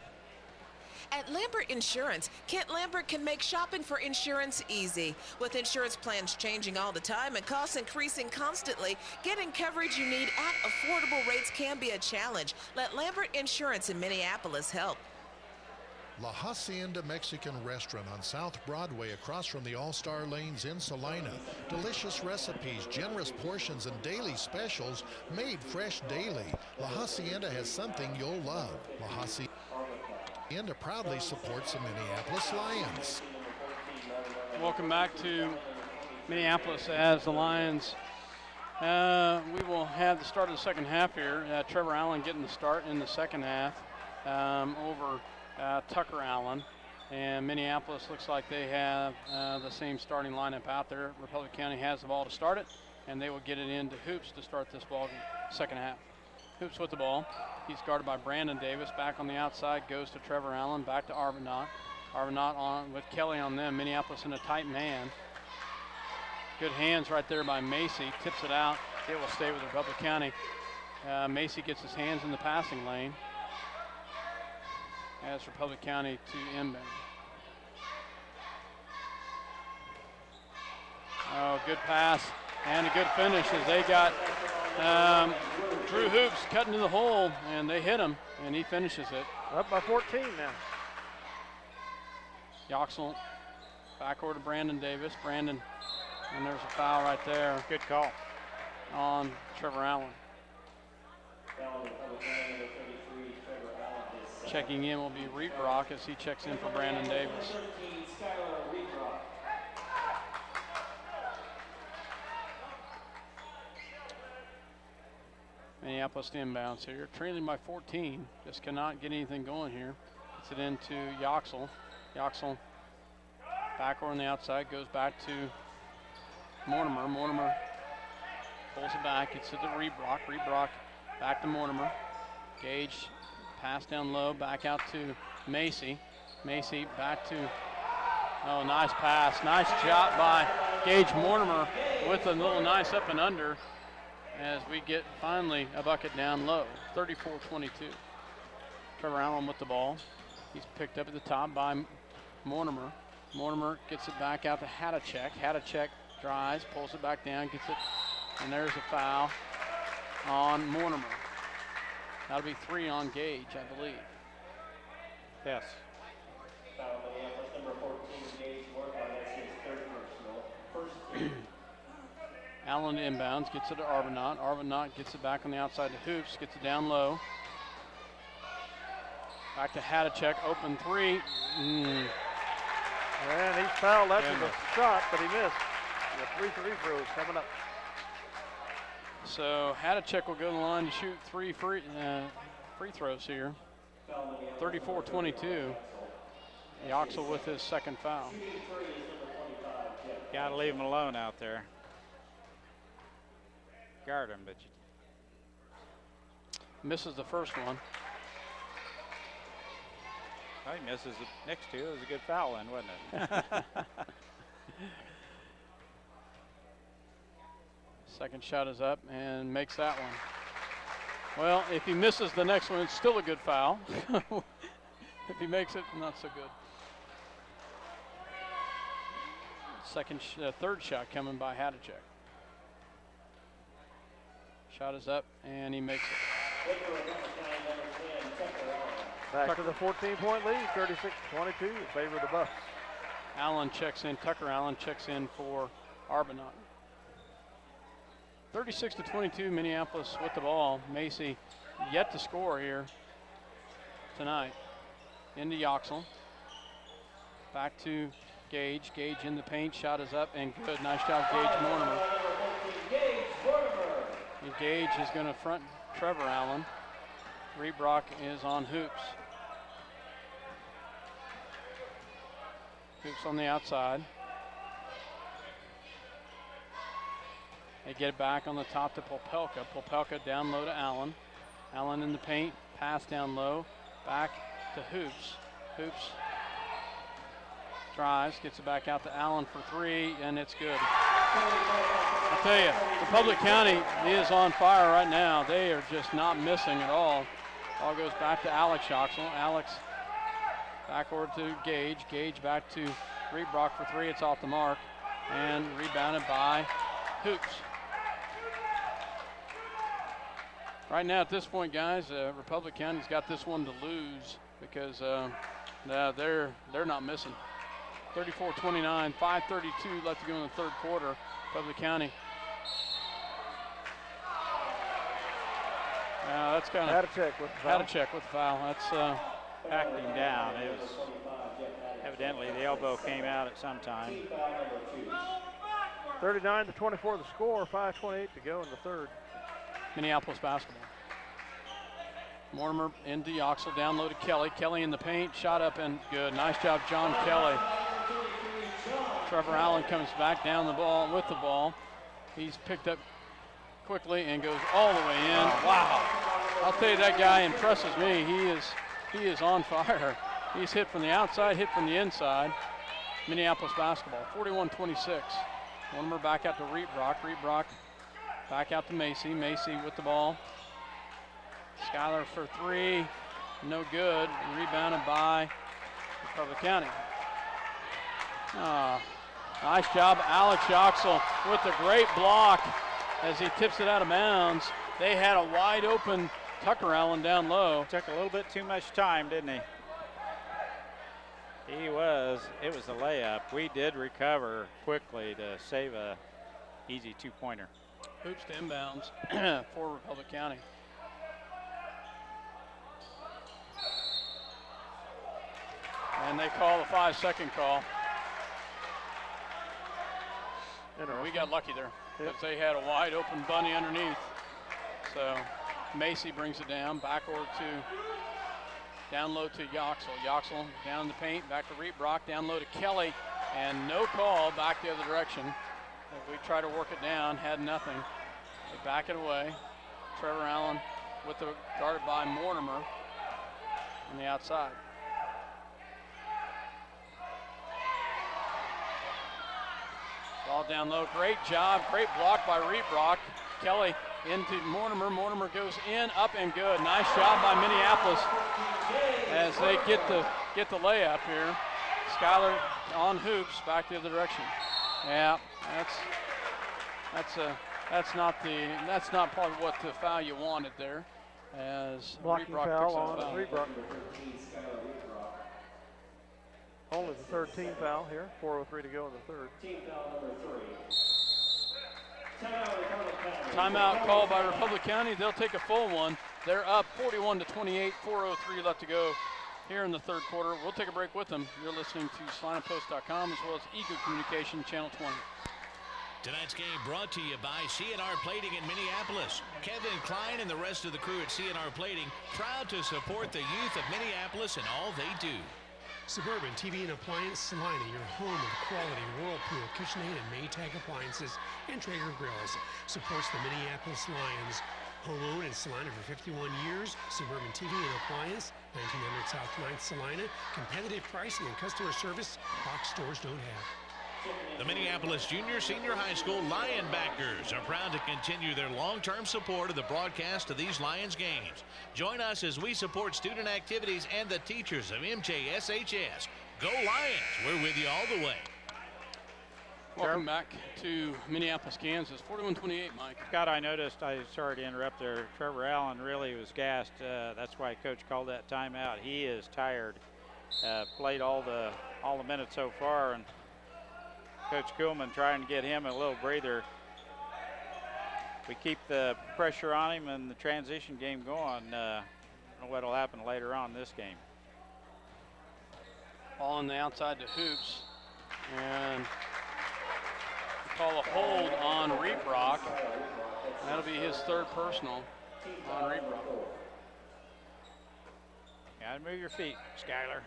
Speaker 7: At Lambert Insurance, Kent Lambert can make shopping for insurance easy. With insurance plans changing all the time and costs increasing constantly, getting coverage you need at affordable rates can be a challenge. Let Lambert Insurance in Minneapolis help.
Speaker 8: La Hacienda Mexican Restaurant on South Broadway across from the All-Star Lanes in Salina. Delicious recipes, generous portions, and daily specials made fresh daily. La Hacienda has something you'll love. La Hacienda proudly supports the Minneapolis Lions.
Speaker 1: Welcome back to Minneapolis as the Lions. We will have the start of the second half here. Trevor Allen getting the start in the second half over Tucker Allen, and Minneapolis looks like they have the same starting lineup out there. Republic County has the ball to start it, and they will get it into Hoops to start this ball second half. Hoops with the ball. He's guarded by Brandon Davis. Back on the outside goes to Trevor Allen. Back to Arvinot. Arvinot on with Kelly on them. Minneapolis in a tight man. Good hands right there by Macy. Tips it out. It will stay with Republic County. Macy gets his hands in the passing lane as Republic County to inbound. Oh, good pass and a good finish as they got Drew Hoops cutting to the hole, and they hit him, and he finishes it.
Speaker 4: Up by 14 now.
Speaker 1: Yoxel back over to Brandon Davis. Brandon, and there's a foul right there.
Speaker 3: Good call
Speaker 1: on Trevor Allen. Checking in will be Reed Brock as he checks in for Brandon Davis. Minneapolis inbounds here, trailing by 14. Just cannot get anything going here. Gets it into Yoxel. Yoxel back over on the outside, goes back to Mortimer. Mortimer pulls it back, gets it to Reed Brock. Reed Brock back to Mortimer. Gage pass down low, back out to Macy. Macy back to, oh, nice pass. Nice job by Gage Mortimer with a little nice up and under as we get finally a bucket down low, 34-22. Trevor Allen with the ball. He's picked up at the top by Mortimer. Mortimer gets it back out to Hadacek. Hadacek drives, pulls it back down, gets it, and there's a foul on Mortimer. That'll be 3 on Gage, I believe.
Speaker 3: Yes.
Speaker 1: Allen inbounds, gets it to Arvinot. Arvinot gets it back on the outside to Hoops, gets it down low. Back to Hadacek, open 3.
Speaker 4: And he's fouled after the shot, but he missed. The 3 free throws coming up.
Speaker 1: So Hadachek will go to the line to shoot 3 free throws here. 34-22. Yoxel with his second foul.
Speaker 3: Got to leave him alone out there. Guard him, but you
Speaker 1: misses the first one.
Speaker 3: Oh, he misses the next two. It was a good foul in, wasn't it?
Speaker 1: Second shot is up and makes that one. Well, if he misses the next one, it's still a good foul. If he makes it, not so good. Third shot coming by Hadachek. Shot is up and he makes it.
Speaker 4: Back to the 14-point lead, 36-22 in favor of the Buffs.
Speaker 1: Allen checks in, Tucker Allen checks in for Arbonne. 36-22, Minneapolis with the ball. Macy yet to score here tonight. Into Yoxel. Back to Gage. Gage in the paint, shot is up and good. Nice job, Gage Mortimer. And Gage is going to front Trevor Allen. Rebrock is on Hoops. Hoops on the outside. They get it back on the top to Popelka. Popelka down low to Allen. Allen in the paint, pass down low, back to Hoops. Hoops drives, gets it back out to Allen for 3, and it's good. I'll tell you, Republic County is on fire right now. They are just not missing at all. Ball goes back to Alex Yoxel. Alex backward to Gage. Gage back to Rebrock for 3. It's off the mark and rebounded by Hoops. Right now at this point, guys, Republic County's got this one to lose because they're not missing. 34-29, 5:32 left to go in the third quarter. Republic County. That's kind of Hadachek with the foul. That's
Speaker 3: backed him down. It was evidently the elbow came out at some time.
Speaker 4: 39-24 the score, 5:28 to go in the third.
Speaker 1: Minneapolis basketball. Mortimer into Yoxel, down low to Kelly. Kelly in the paint, shot up and good. Nice job, John Kelly. Trevor Allen comes back down the ball with the ball. He's picked up quickly and goes all the way in. Wow. I'll tell you, that guy impresses me. He is on fire. He's hit from the outside, hit from the inside. Minneapolis basketball, 41-26. Mortimer back out to Rebrock. Rebrock back out to Macy. Macy with the ball. Schuyler for 3, no good. Rebounded by Republic County. Nice job, Alex Yoxel with a great block as he tips it out of bounds. They had a wide open Tucker Allen down low.
Speaker 3: Took a little bit too much time, didn't he? It was a layup. We did recover quickly to save a easy 2-pointer.
Speaker 1: Hoops to inbounds for Republic County. And they call the 5-second call. We got lucky there because they had a wide open bunny underneath. So Macy brings it down, backward to down low to Yoxel. Yoxel down the paint, back to Rebrock, down low to Kelly, and no call back the other direction. We try to work it down, had nothing. They back it away. Trevor Allen with the guarded by Mortimer on the outside. Ball down low, great job, great block by Rebrock. Kelly into Mortimer. Mortimer goes in, up and good. Nice job by Minneapolis as they get the layup here. Schuyler on Hoops, back the other direction. Yeah, that's not part of what the foul you wanted there. As
Speaker 4: blocking
Speaker 1: Rebrock
Speaker 4: foul
Speaker 1: picks
Speaker 4: on Rebrock. Only the third team foul here. 4:03 to go in the third.
Speaker 9: Team foul number 3.
Speaker 1: Timeout called by Republic County. They'll take a full one. They're up 41-28, 4:03 left to go here in the third quarter. We'll take a break with them. You're listening to SalinaPost.com as well as Eagle Communication Channel 20.
Speaker 6: Tonight's game brought to you by CNR Plating in Minneapolis. Kevin Klein and the rest of the crew at CNR Plating, proud to support the youth of Minneapolis and all they do.
Speaker 10: Suburban TV and Appliance Salina, your home of quality Whirlpool, KitchenAid, and Maytag appliances and Traeger grills, supports the Minneapolis Lions. Home-owned in Salina for 51 years, Suburban TV and Appliance, 1900 South 9th Salina. Competitive pricing and customer service box stores don't have.
Speaker 6: The Minneapolis Junior Senior High School Lionbackers are proud to continue their long-term support of the broadcast of these Lions games. Join us as we support student activities and the teachers of MJSHS. Go Lions! We're with you all the way.
Speaker 1: Welcome back to Minneapolis, Kansas. 41-28, Mike.
Speaker 3: Scott, I noticed, sorry to interrupt there, Trevor Allen really was gassed. That's why Coach called that timeout. He is tired. Played all the minutes so far, and Coach Kuhlman trying to get him a little breather. We keep the pressure on him and the transition game going. I don't know what will happen later on in this game.
Speaker 1: Ball on the outside to Hoops, and call a hold on Reebrock. That'll be his third personal on Reebrock.
Speaker 3: Gotta move your feet, Skyler.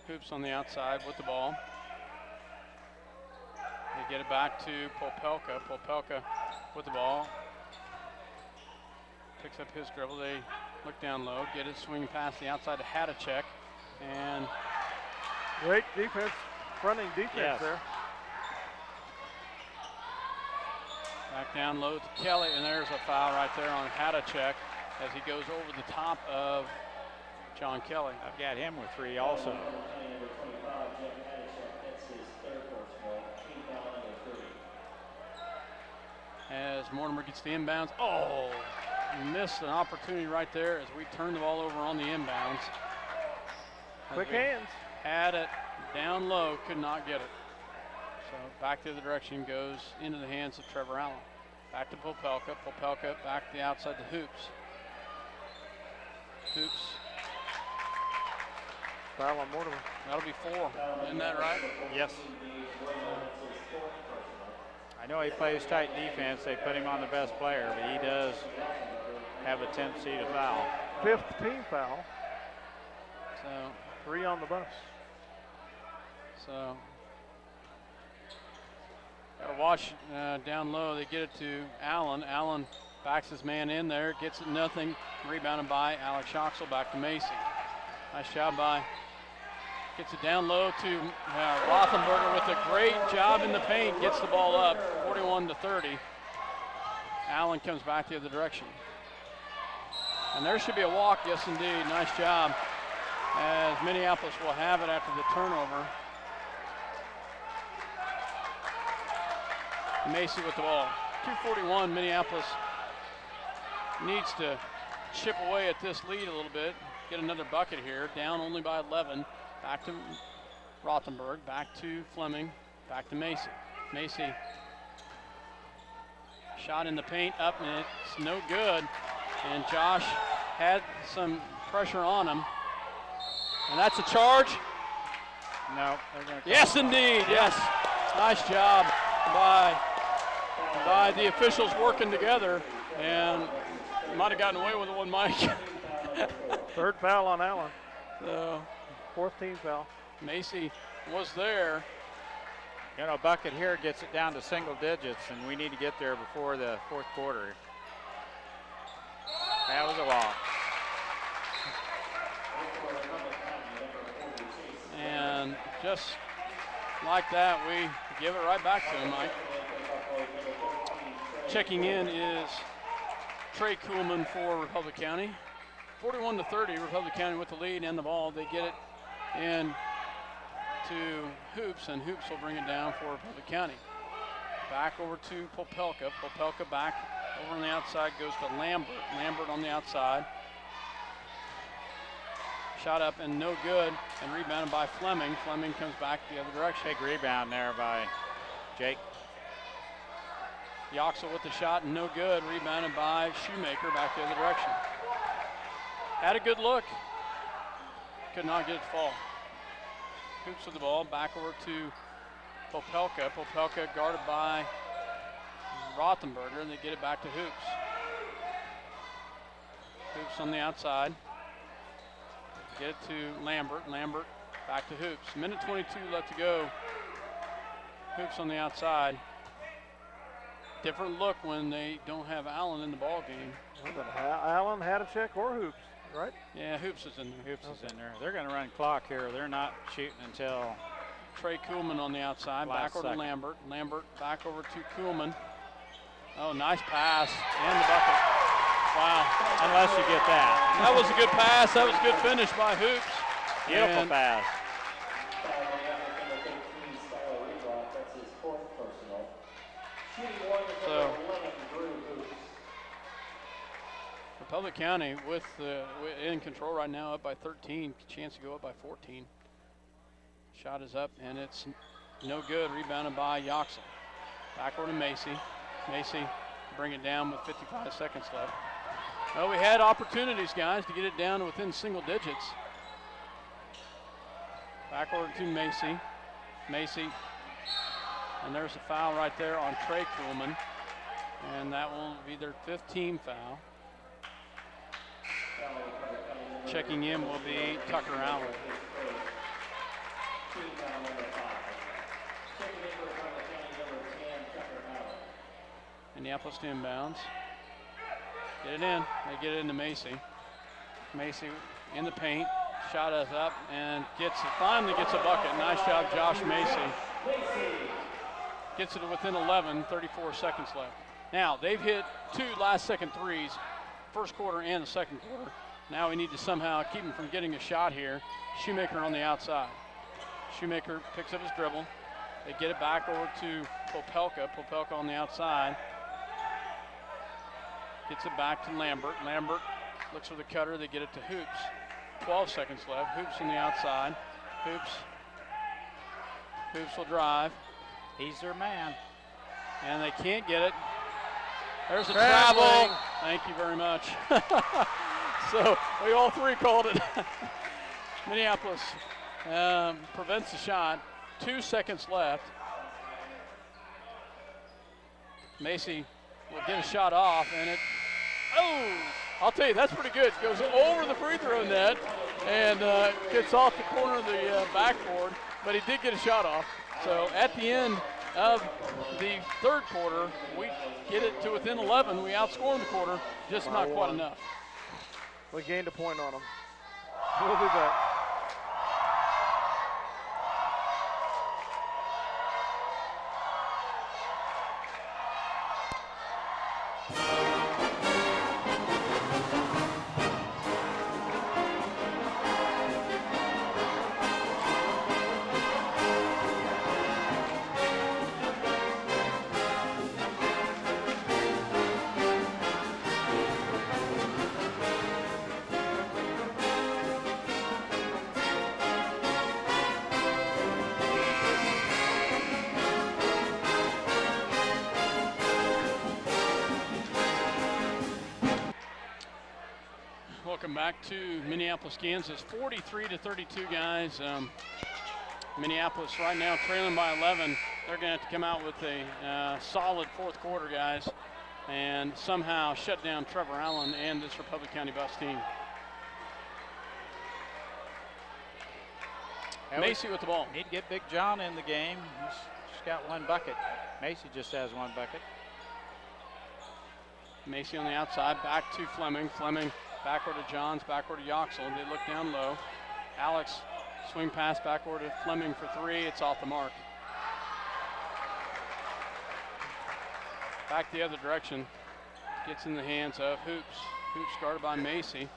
Speaker 1: Hoops on the outside with the ball. They get it back to Popelka. Popelka with the ball. Picks up his dribble. They look down low, get it, swing past the outside to Hadacek. And
Speaker 4: great defense, fronting defense there.
Speaker 1: Back down low to Kelly, and there's a foul right there on Hadacek as he goes over the top of John Kelly.
Speaker 3: I've got him with 3 also.
Speaker 1: As Mortimer gets the inbounds. Oh, missed an opportunity right there as we turn the ball over on the inbounds.
Speaker 4: Quick hands.
Speaker 1: Had it down low, could not get it. So back to the direction goes into the hands of Trevor Allen. Back to Popelka. Popelka back to the outside to Hoops. Hoops.
Speaker 4: Foul on Mortimer.
Speaker 1: That'll be 4. Isn't that right?
Speaker 3: Yes. I know he plays tight defense. They put him on the best player, but he does have a tendency to foul.
Speaker 4: 5th team foul.
Speaker 1: So
Speaker 4: 3 on the bus.
Speaker 1: So got to watch down low. They get it to Allen. Allen backs his man in there, gets it nothing. Rebounded by Alex Schoxel. Back to Macy. Nice job by. Gets it down low to Rothenberger with a great job in the paint. Gets the ball up, 41-30. Allen comes back the other direction. And there should be a walk, yes indeed. Nice job. As Minneapolis will have it after the turnover. Macy with the ball. 2:41, Minneapolis needs to chip away at this lead a little bit. Get another bucket here, down only by 11. Back to Rothenberg, back to Fleming, back to Macy. Macy, shot in the paint, up, and it's no good. And Josh had some pressure on him. And that's a charge.
Speaker 3: No.
Speaker 1: Yes, indeed, yes. Nice job by the officials working together, and might have gotten away with it one, Mike.
Speaker 4: 3rd foul on Allen.
Speaker 1: So
Speaker 4: 4th team foul.
Speaker 1: Macy was there.
Speaker 3: You know, bucket here gets it down to single digits, and we need to get there before the 4th quarter. That was a walk.
Speaker 1: And just like that, we give it right back to him, Mike. Checking in is Trey Kuhlman for Republic County. 41-30, Republic County with the lead and the ball. They get it in to Hoops, and Hoops will bring it down for Republic County. Back over to Popelka. Popelka back over on the outside, goes to Lambert. Lambert on the outside. Shot up and no good, and rebounded by Fleming. Fleming comes back the other direction.
Speaker 3: Big rebound there by Jake.
Speaker 1: Yoxel with the shot, and no good. Rebounded by Shoemaker back the other direction. Had a good look. could not get it to fall. Hoops with the ball, back over to Popelka. Popelka guarded by Rothenberger, and they get it back to Hoops. Hoops on the outside. Get it to Lambert. Lambert back to Hoops. Minute 22 left to go. Hoops on the outside. Different look when they don't have Allen in the ball game.
Speaker 4: Allen had a check or Hoops, right?
Speaker 1: Yeah, Hoops is in there.
Speaker 3: Hoops is in there. They're going to run clock here. They're not shooting until
Speaker 1: Trey Kuhlman on the outside.
Speaker 3: last
Speaker 1: Back over
Speaker 3: second.
Speaker 1: to Lambert. Lambert back over to Kuhlman. Oh, nice pass. And the bucket. Wow.
Speaker 3: Unless you get that.
Speaker 1: That was a good pass. That was a good finish by Hoops.
Speaker 3: Beautiful
Speaker 1: And
Speaker 3: pass.
Speaker 9: That's his fourth personal. Shooting one is
Speaker 1: So-
Speaker 9: number 11, Drew Hoops.
Speaker 1: Republic County in control right now, up by 13. Chance to go up by 14. Shot is up, and it's no good. Rebounded by Yoxel. Back over to Macy. Macy to bring it down with 55 seconds left. Well, we had opportunities, guys, to get it down to within single digits. Back over to Macy. Macy. And there's a foul right there on Trey Kuhlman. And that will be their 5th team foul. Checking in will be Tucker Allen.
Speaker 9: Team foul number 5. Checking in for Republic County number 10, Tucker Allen.
Speaker 1: Minneapolis to inbounds. Get it in. They get it into Macy. Macy in the paint. Shot is up and finally gets a bucket. Nice job, Josh Macy. Gets it to within 11, 34 seconds left. Now, they've hit 2 last-second threes, first quarter and the second quarter. Now we need to somehow keep him from getting a shot here. Shoemaker on the outside. Shoemaker picks up his dribble. They get it back over to Popelka. Popelka on the outside. Gets it back to Lambert. Lambert looks for the cutter. They get it to Hoops. 12 seconds left. Hoops on the outside. Hoops will drive.
Speaker 3: He's their man.
Speaker 1: And they can't get it. There's a
Speaker 4: Traveling.
Speaker 1: travel. Thank you very much. So we all three called it. Minneapolis prevents the shot. 2 seconds left. Macy will get a shot off, and I'll tell you, that's pretty good. Goes over the free throw net and gets off the corner of the backboard, but he did get a shot off. So at the end of the third quarter, we get it to within 11. We outscore in the quarter, just not quite enough.
Speaker 4: We gained a point on them. We'll be back.
Speaker 1: Welcome back to Minneapolis, Kansas. 43-32, guys. Minneapolis right now trailing by 11. They're going to have to come out with a solid fourth quarter, guys, and somehow shut down Trevor Allen and this Republic County bus team. Macy with the ball.
Speaker 3: Need to get Big John in the game. He's just got 1 bucket. Macy just has 1 bucket.
Speaker 1: Macy on the outside, back to Fleming. Fleming backward to Johns, backward to Yoxel. They look down low. Alex swing pass backward to Fleming for 3. It's off the mark. Back the other direction. Gets in the hands of Hoops. Hoops guarded by Macy.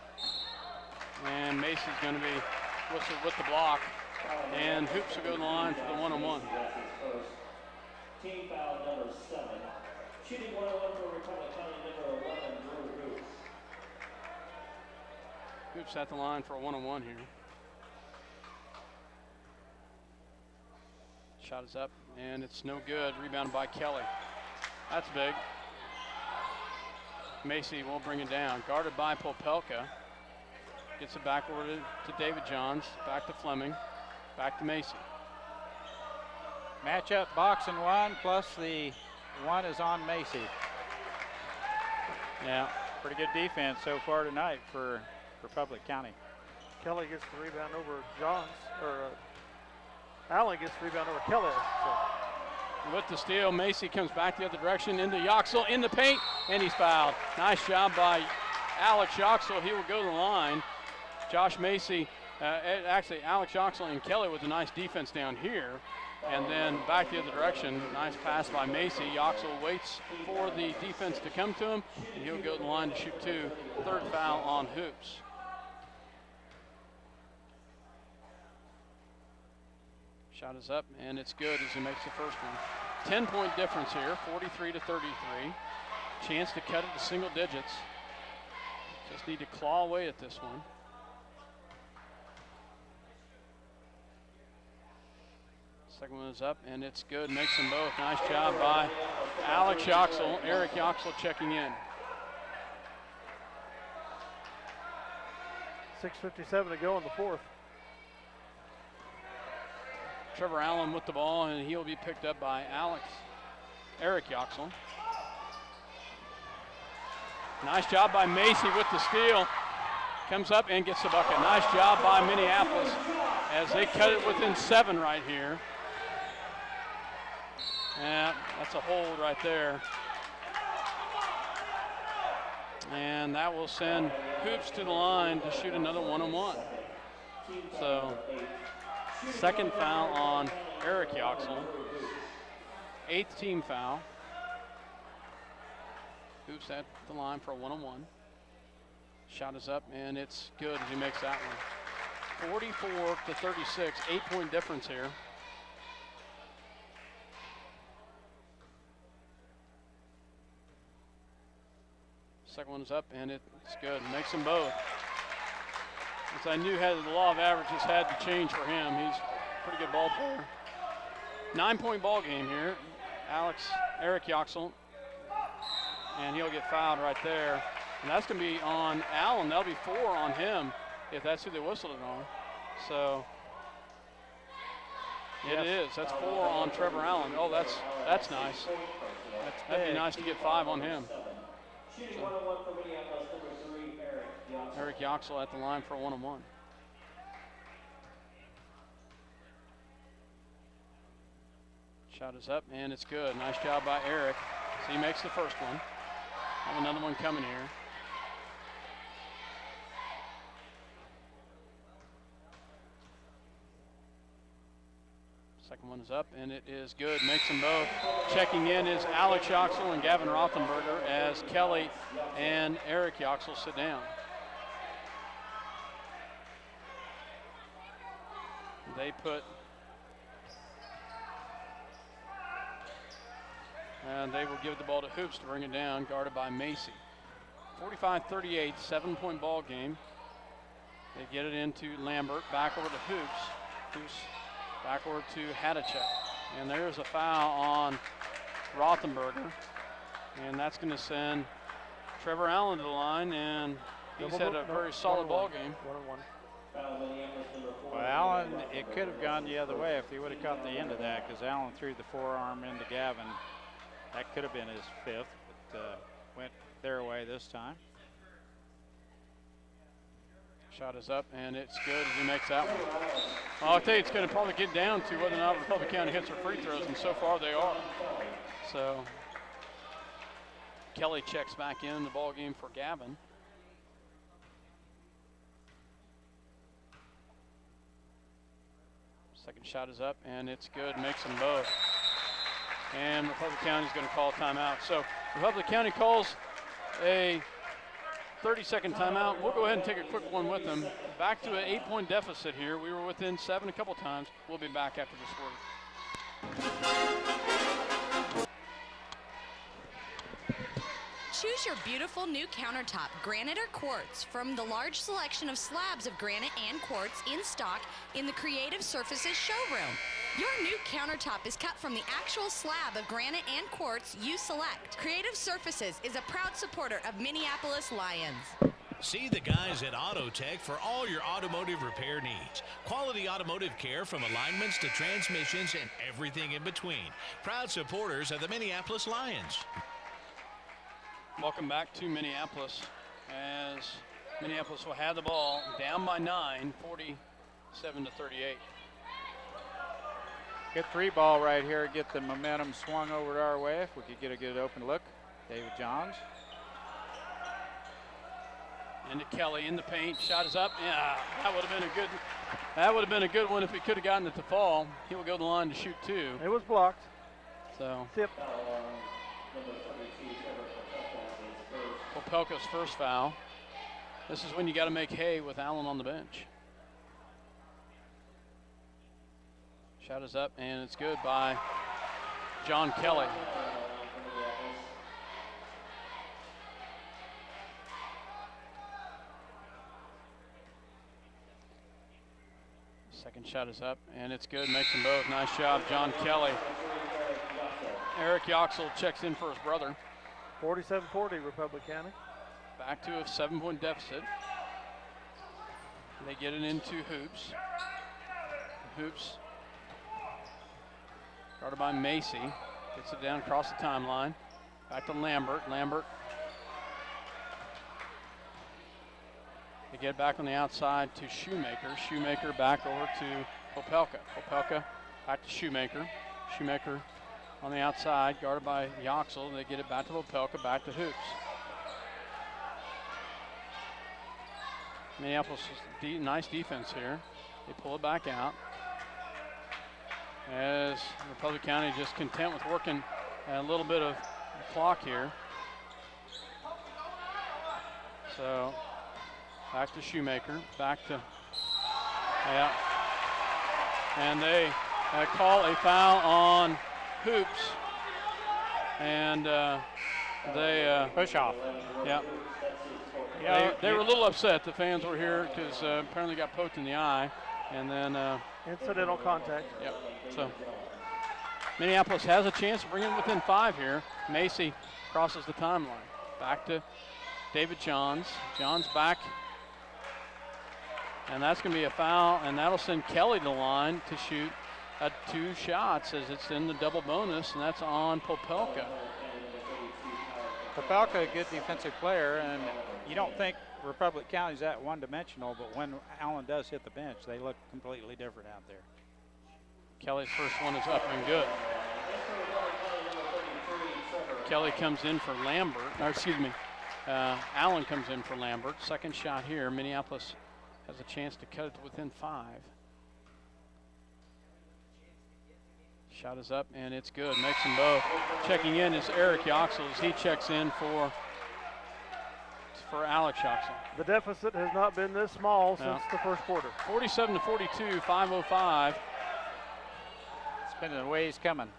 Speaker 1: And Macy's going to be whistled with the block. And Hoops will go to the line for the one-on-one.
Speaker 9: That's his first. Team foul number 7. Shooting 101 for Republic County number 11, Drew Hoops.
Speaker 1: Hoops at the line for a one-on-one here. Shot is up, and it's no good. Rebounded by Kelly. That's big. Macy will bring it down. Guarded by Popelka. Gets it back over to David Johns. Back to Fleming. Back to Macy.
Speaker 3: Matchup box and one, plus the one is on Macy.
Speaker 1: Yeah.
Speaker 3: Pretty good defense so far tonight for Republic County.
Speaker 4: Kelly gets the rebound over Johns, or Allen gets the rebound over Kelly. So.
Speaker 1: With the steal, Macy comes back the other direction into Yoxel in the paint, and he's fouled. Nice job by Alex Yoxel. He will go to the line. Josh Macy, actually Alex Yoxel and Kelly with a nice defense down here. And then back the other direction, nice pass by Macy. Yoxel waits for the defense to come to him, and he'll go to the line to shoot two. Third foul on Hoops. Shot is up, and it's good as he makes the first one. 10-point difference here, 43 to 33. Chance to cut it to single digits. Just need to claw away at this one. Second one is up, and it's good. Makes them both. Nice job by Alex Yoxel. Eric Yoxel checking in.
Speaker 4: 6:57 to go in the fourth.
Speaker 1: Trevor Allen with the ball, and he'll be picked up by Eric Yoxel. Nice job by Macy with the steal. Comes up and gets the bucket. Nice job by Minneapolis as they cut it within 7 right here. Yeah, that's a hold right there. And that will send Hoops to the line to shoot another one-on-one. So, second foul on Eric Yoxel. 8th team foul. Hoops at the line for a one-on-one. Shot is up, and it's good as he makes that one. 44 to 36, 8-point difference here. Second one's up, and it's good. Makes them both. As I knew the law of averages had to change for him. He's a pretty good ball player. 9-point ball game here. Eric Yoxel, and he'll get fouled right there. And that's going to be on Allen. That'll be 4 on him if that's who they whistled it on. So it is. That's 4 on Trevor Allen. Oh, that's nice. That'd be nice to get 5 on him.
Speaker 9: Shooting one-on-one for Minneapolis, number 3, Eric Yoxel.
Speaker 1: Eric Yoxel at the line for a one-on-one. Shot is up, and it's good. Nice job by Eric. So he makes the first one. Have another one coming here. Second one is up, and it is good. Makes them both. Checking in is Alex Yoxel and Gavin Rothenberger as Kelly and Eric Yoxel sit down. They will give the ball to Hoops to bring it down, guarded by Macy. 45-38, 7-point ball game. They get it into Lambert, back over to Hoops. Hoops back over to Hadachek. And there's a foul on Rothenberger. And that's going to send Trevor Allen to the line, and he's had a very solid ball game.
Speaker 4: 1-on-1.
Speaker 3: Well, Allen, it could have gone the other way if he would have caught the end of that, because Allen threw the forearm into Gavin. That could have been his 5th, but went their way this time.
Speaker 1: Shot is up, and it's good as he makes that one. Well, I'll tell you, it's going to probably get down to whether or not Republic County hits their free throws, and so far they are. So Kelly checks back in the ball game for Gavin. Second shot is up, and it's good. Makes them both. And Republic County is going to call timeout. So Republic County calls a 30-second timeout. We'll go ahead and take a quick one with them. Back to an 8-point deficit here. We were within 7 a couple times. We'll be back after this word.
Speaker 5: Choose your beautiful new countertop, granite or quartz, from the large selection of slabs of granite and quartz in stock in the Creative Surfaces showroom. Your new countertop is cut from the actual slab of granite and quartz you select. Creative Surfaces is a proud supporter of Minneapolis Lions.
Speaker 6: See the guys at Auto Tech for all your automotive repair needs. Quality automotive care from alignments to transmissions and everything in between. Proud supporters of the Minneapolis Lions.
Speaker 1: Welcome back to Minneapolis as Minneapolis will have the ball down by 9, 47-38.
Speaker 3: Good 3-ball right here. Get the momentum swung over to our way. If we could get a good open look. David Johns.
Speaker 1: Into Kelly in the paint. Shot is up. Yeah, that would have been a good one if he could have gotten it to fall. He will go to the line to shoot 2.
Speaker 4: It was blocked.
Speaker 1: So
Speaker 4: Tip.
Speaker 1: Popelka's first foul. This is when you got to make hay with Allen on the bench. Shot is up, and it's good by John Kelly. Second shot is up, and it's good. Makes them both. Nice job, John Kelly. Eric Yoxel checks in for his brother.
Speaker 4: 47-40, Republic County.
Speaker 1: Back to a 7-point deficit. They get it into Hoops. Hoops, guarded by Macy, gets it down across the timeline. Back to Lambert. Lambert. They get back on the outside to Shoemaker. Shoemaker back over to Popelka. Popelka back to Shoemaker. Shoemaker on the outside, guarded by Yoxel. They get it back to Popelka, back to Hoops. Minneapolis, nice defense here. They pull it back out. As Republic County just content with working a little bit of clock here. So back to Shoemaker, back to, yeah. And they call a foul on Hoops. And they
Speaker 3: push off.
Speaker 1: Yeah. They were a little upset. The fans were here because apparently got poked in the eye. And then
Speaker 4: incidental contact.
Speaker 1: Yep. So Minneapolis has a chance to bring it within 5 here. Macy crosses the timeline. Back to David Johns. Johns back. And that's going to be a foul, and that'll send Kelly to the line to shoot 2 shots as it's in the double bonus, and that's on Popelka.
Speaker 3: Popelka, a good defensive player, and you don't think Republic County's that one-dimensional, but when Allen does hit the bench, they look completely different out there.
Speaker 1: Kelly's first one is up and good. Kelly comes in for Lambert, or excuse me, Allen comes in for Lambert. Second shot here. Minneapolis has a chance to cut it to within 5. Shot is up, and it's good. Makes them both. Checking in is Eric Yoxel as he checks in for Alex Yoxel.
Speaker 4: The deficit has not been this small since the first quarter.
Speaker 1: 47-42, 5:05.
Speaker 3: It's been a ways coming.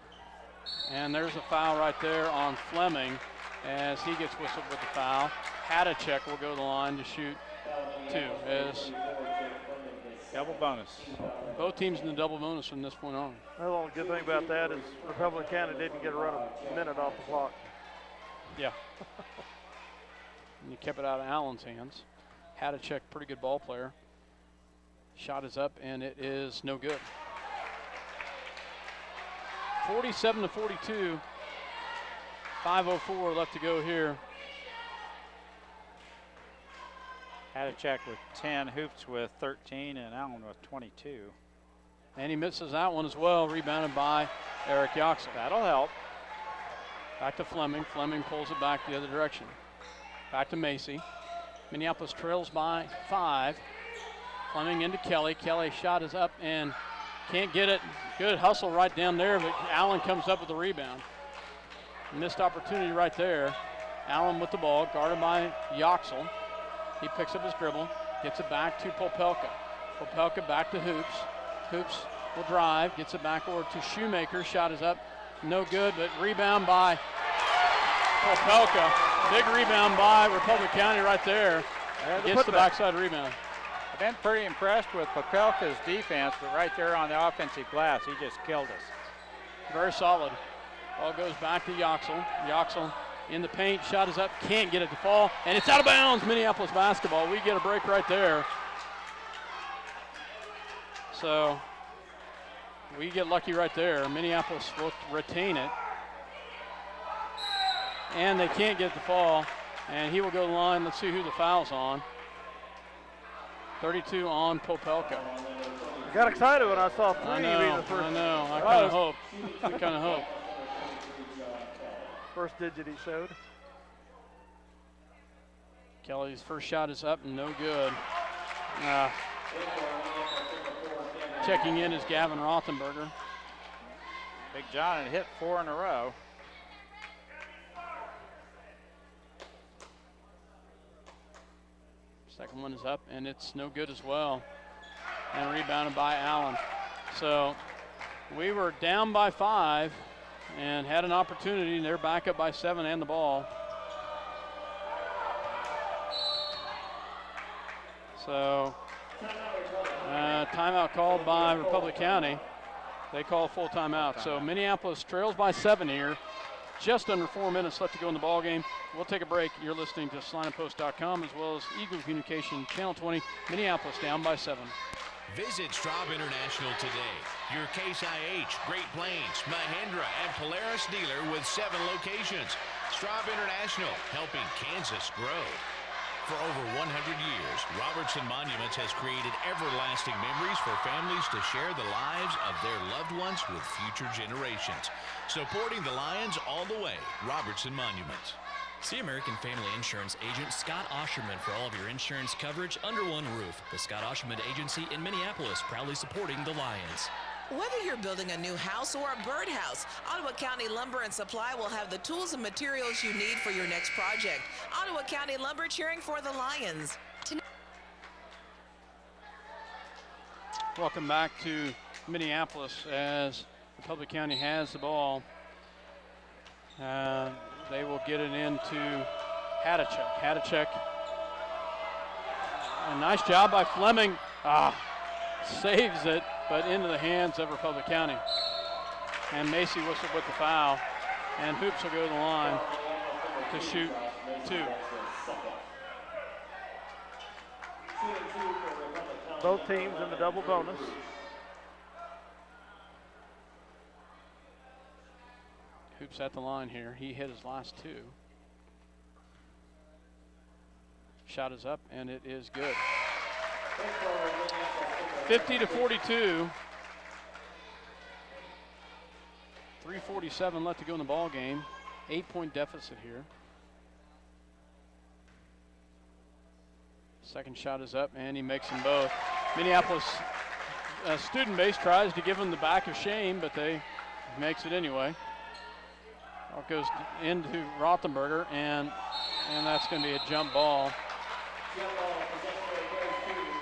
Speaker 1: And there's a foul right there on Fleming as he gets whistled with the foul. Hadachek will go to the line to shoot 2 as
Speaker 3: double bonus.
Speaker 1: Both teams in the double bonus from this point on.
Speaker 4: The only good thing about that is Republic County didn't get a run a minute off the clock.
Speaker 1: Yeah. And you kept it out of Allen's hands. Hadachek, pretty good ball player. Shot is up, and it is no good. 47-42. 5:04 left to go here.
Speaker 3: Hadachek with 10, Hoops with 13, and Allen with 22.
Speaker 1: And he misses that one as well, rebounded by Eric Yoxel.
Speaker 3: That'll help.
Speaker 1: Back to Fleming. Fleming pulls it back the other direction. Back to Macy. Minneapolis trails by 5. Fleming into Kelly. Kelly shot is up and can't get it. Good hustle right down there, but Allen comes up with the rebound. Missed opportunity right there. Allen with the ball, guarded by Yoxel. He picks up his dribble, gets it back to Popelka. Popelka back to Hoops. Hoops will drive, gets it back over to Shoemaker. Shot is up, no good, but rebound by Popelka. Big rebound by Republic County right there. Gets the backside rebound.
Speaker 3: I've been pretty impressed with Popelka's defense, but right there on the offensive glass, he just killed us.
Speaker 1: Very solid. Ball goes back to Yoxel. Yoxel in the paint. Shot is up, can't get it to fall, and it's out of bounds. Minneapolis basketball. We get a break right there. So we get lucky right there. Minneapolis will retain it. And they can't get it to fall. And he will go to the line. Let's see who the foul's on. 32 on Popelka.
Speaker 4: I got excited when I saw 3 being the first.
Speaker 1: I know. I kind of hope. I kind of hope.
Speaker 4: First digit he showed.
Speaker 1: Kelly's first shot is up and no good. Checking in is Gavin Rothenberger.
Speaker 3: Big John had hit 4 in a row.
Speaker 1: Second one is up, and it's no good as well. And rebounded by Allen. So we were down by 5 and had an opportunity, and they're back up by 7 and the ball. So timeout called by Republic County. They call a full timeout. So Minneapolis trails by 7 here. Just under 4 minutes left to go in the ball game. We'll take a break. You're listening to SalinaPost.com as well as Eagle Communication Channel 20. Minneapolis down by 7.
Speaker 6: Visit Straub International today. Your Case IH, Great Plains, Mahindra, and Polaris dealer with 7 locations. Straub International, helping Kansas grow. For over 100 years, Robertson Monuments has created everlasting memories for families to share the lives of their loved ones with future generations. Supporting the Lions all the way, Robertson Monuments.
Speaker 11: See American Family Insurance agent Scott Ausherman for all of your insurance coverage under one roof. The Scott Ausherman Agency in Minneapolis, proudly supporting the Lions.
Speaker 7: Whether you're building a new house or a birdhouse, Ottawa County Lumber and Supply will have the tools and materials you need for your next project. Ottawa County Lumber, cheering for the Lions.
Speaker 1: Welcome back to Minneapolis as Republic County has the ball. They will get it into Hadachek. Hadachek, a nice job by Fleming. Saves it, but into the hands of Republic County. And Macy whistled with the foul. And Hoops will go to the line to shoot 2.
Speaker 4: Both teams in the double bonus.
Speaker 1: Hoops at the line here. He hit his last 2. Shot is up, and it is good. 50-42. 3:47 left to go in the ball game. 8-point deficit here. Second shot is up, and he makes them both. Minneapolis student base tries to give him the back of shame, but they makes it anyway. Ball goes into Rothenberger, and that's going to be a jump ball.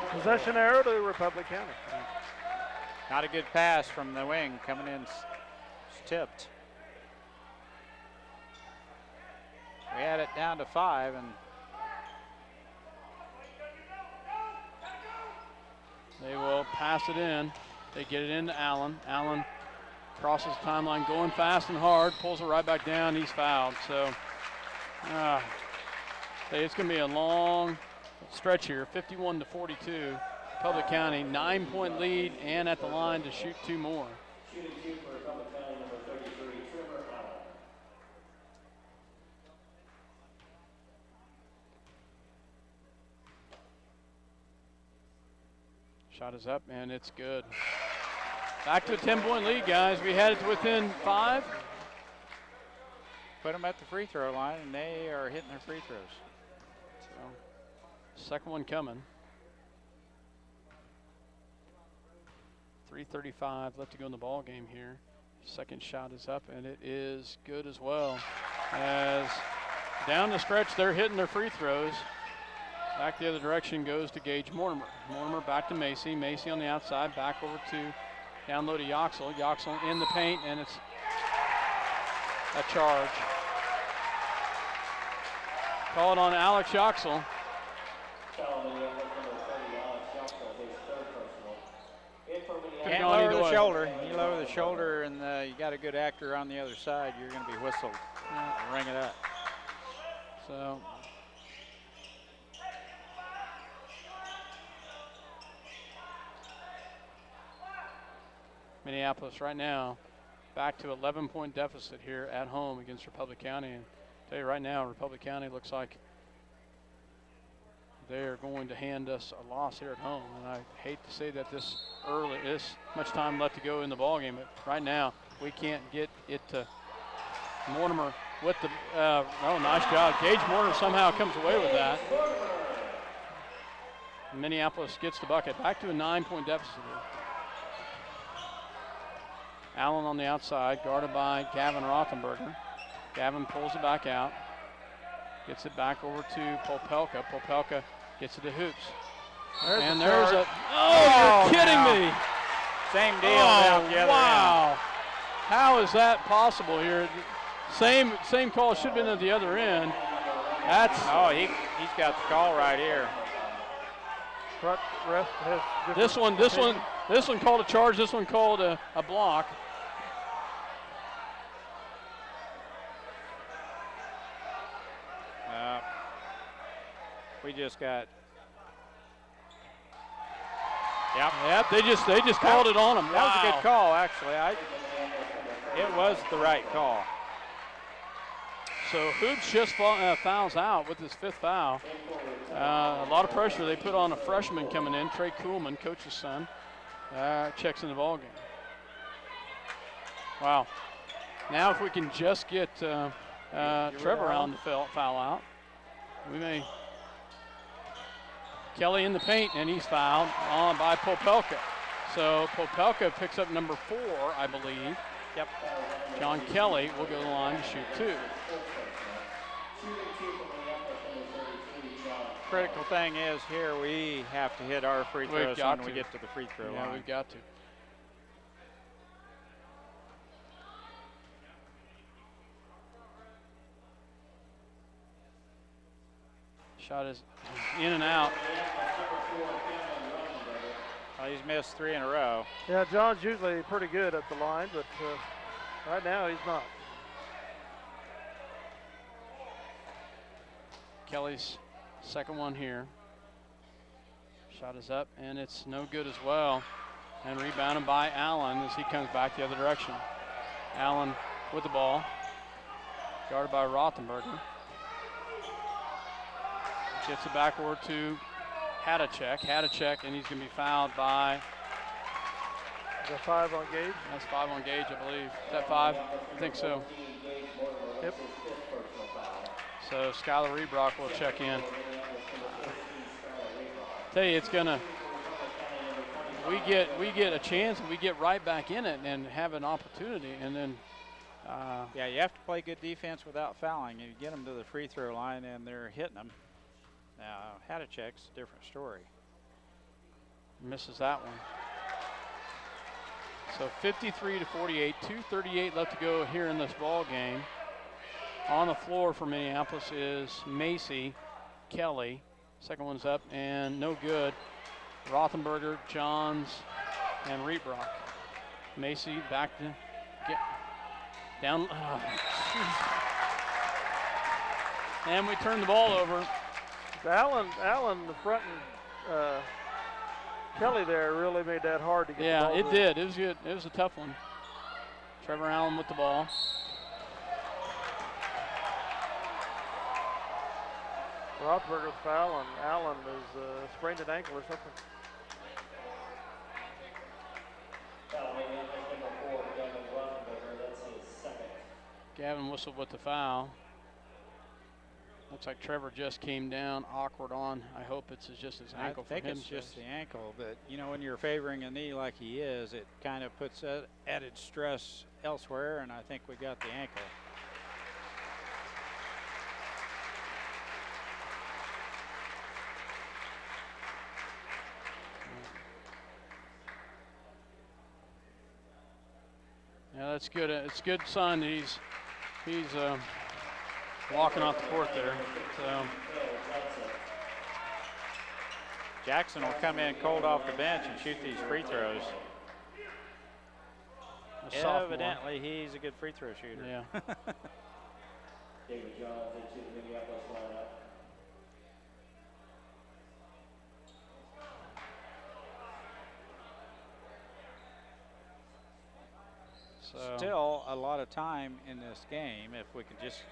Speaker 4: Possession arrow to Republic County.
Speaker 3: Not a good pass from the wing coming in tipped. We had it down to 5, and
Speaker 1: they will pass it in. They get it into Allen. Allen crosses the timeline, going fast and hard, pulls it right back down. He's fouled. So it's going to be a long stretch here. 51-42. Republic County 9-point lead and at the line to shoot 2 more.
Speaker 9: Shooting 2 for Republic County, number 33, Trimmer Allen.
Speaker 1: Shot is up, and it's good. Back to a 10-point lead, guys. We had it to within 5.
Speaker 3: put them at the free throw line, and they are hitting their free throws.
Speaker 1: So, second one coming. 3:35 left to go in the ball game here. Second shot is up, and it is good as well. As down the stretch, they're hitting their free throws. Back the other direction goes to Gage Mortimer. Mortimer back to Macy. Macy on the outside, back over to down low to Yoxel. Yoxel in the paint, and it's a charge. Call it on Alex Yoxel.
Speaker 3: Can't lower the shoulder. You lower the shoulder, and you got a good actor on the other side, you're going to be whistled. Ring it up.
Speaker 1: So Minneapolis right now back to 11-point deficit here at home against Republic County. And I tell you right now, Republic County looks like they are going to hand us a loss here at home. And I hate to say that this much time left to go in the ball game, but right now we can't get it to Mortimer with the, nice job. Gage Mortimer somehow comes away with that. Minneapolis gets the bucket. Back to a 9-point deficit here. Allen on the outside, guarded by Gavin Rothenberger. Gavin pulls it back out. Gets it back over to Popelka. Popelka gets it to Hoops. There's a, you're kidding me.
Speaker 3: Same deal down the other
Speaker 1: wow.
Speaker 3: end.
Speaker 1: How is that possible here? Same call should have been at the other end. That's
Speaker 3: he's got the call right here.
Speaker 4: Ref has
Speaker 1: this one called a charge. This one called a block.
Speaker 3: We just got.
Speaker 1: Yep. They just called it on him.
Speaker 3: That was a good call, actually. It was the right call.
Speaker 1: So Hoops just fouls out with his 5th foul. A lot of pressure they put on a freshman coming in, Trey Kuhlman, coach's son. Checks in the ball game. Wow. Now if we can just get Trevor on the foul out, we may. Kelly in the paint, and he's fouled on by Popelka. So Popelka picks up number 4, I believe.
Speaker 3: Yep.
Speaker 1: John Kelly will go to the line to shoot 2.
Speaker 3: Critical thing is here we have to hit our free throws when we get to the free throw line.
Speaker 1: Yeah, we've got to. Shot is in and out.
Speaker 3: Well, he's missed 3 in a row.
Speaker 4: Yeah, John's usually pretty good at the line, but right now he's not.
Speaker 1: Kelly's second one here. Shot is up, and it's no good as well. And rebounded by Allen as he comes back the other direction. Allen with the ball, guarded by Rothenberger. Gets it back over to Hadacek, and he's going to be fouled by.
Speaker 4: Is that 5 on Gage?
Speaker 1: That's 5 on Gage, I believe. Is that 5? I think so.
Speaker 4: Yep.
Speaker 1: So Skylar Rebrock will check in. Tell you, it's gonna. We get a chance, and we get right back in it and have an opportunity, and then.
Speaker 3: Yeah, you have to play good defense without fouling. You get them to the free throw line, and they're hitting them. Now, Hadacek's a different story.
Speaker 1: Misses that one. So 53-48, 2:38 left to go here in this ball game. On the floor for Minneapolis is Macy, Kelly. Second one's up and no good. Rothenberger, Johns, and Rebrock. Macy back to get down. And we turn the ball over.
Speaker 4: Allen, the front and Kelly there really made that hard to get the ball.
Speaker 1: Yeah, it did. It was good. It was a tough one. Trevor Allen with the ball.
Speaker 4: Rothberger's foul, and Allen is sprained an ankle or something.
Speaker 1: Gavin whistled with the foul. Looks like Trevor just came down awkward on. I hope it's just his ankle.
Speaker 3: I think it's just the ankle, but you know, when you're favoring a knee like he is, it kind of puts added stress elsewhere, and I think we got the ankle.
Speaker 1: Yeah, that's good. It's a good sign that he's walking off the court there. So
Speaker 3: Jackson will come in cold off the bench and shoot these free throws. Evidently, he's a good free throw shooter.
Speaker 1: Yeah.
Speaker 9: David Johns into the Minneapolis lineup.
Speaker 3: So still a lot of time in this game. If we could just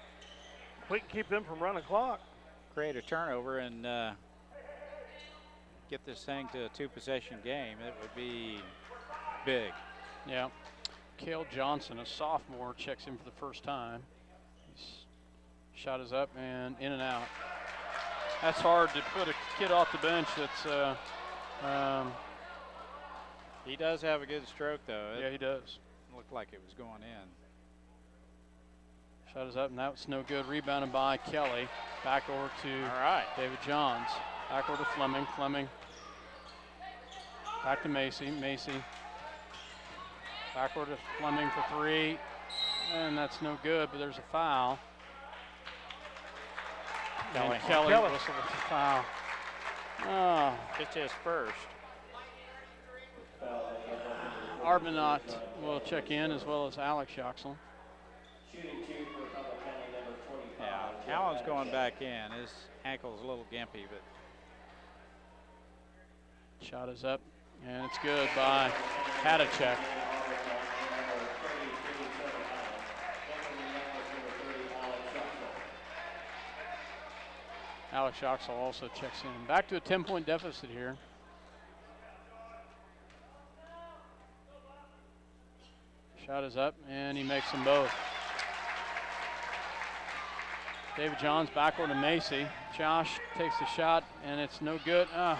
Speaker 4: keep them from running clock,
Speaker 3: create a turnover and get this thing to a 2-possession game, it would be big.
Speaker 1: Yeah. Cale Johnson, a sophomore, checks in for the first time. His shot is up and in and out. That's hard to put a kid off the bench that's
Speaker 3: he does have a good stroke, though.
Speaker 1: Yeah, he does.
Speaker 3: Looked like it was going in.
Speaker 1: Shot is up, and that's no good. Rebounded by Kelly. Back over to David Johns. Back over to Fleming. Fleming. Back to Macy. Macy. Back over to Fleming for 3. And that's no good, but there's a foul. And Kelly whistled with the foul. Oh.
Speaker 3: It's his first.
Speaker 1: Arbonat will check in, as well as Alex Yoxel.
Speaker 3: Yeah, Allen's going back in. His ankle's a little gimpy, but
Speaker 1: shot is up, and it's good by Hadacek. Alex Yoxel also checks in. Back to a 10-point deficit here. Shot is up, and he makes them both. David Johns back over to Macy. Josh takes the shot, and it's no good. I'll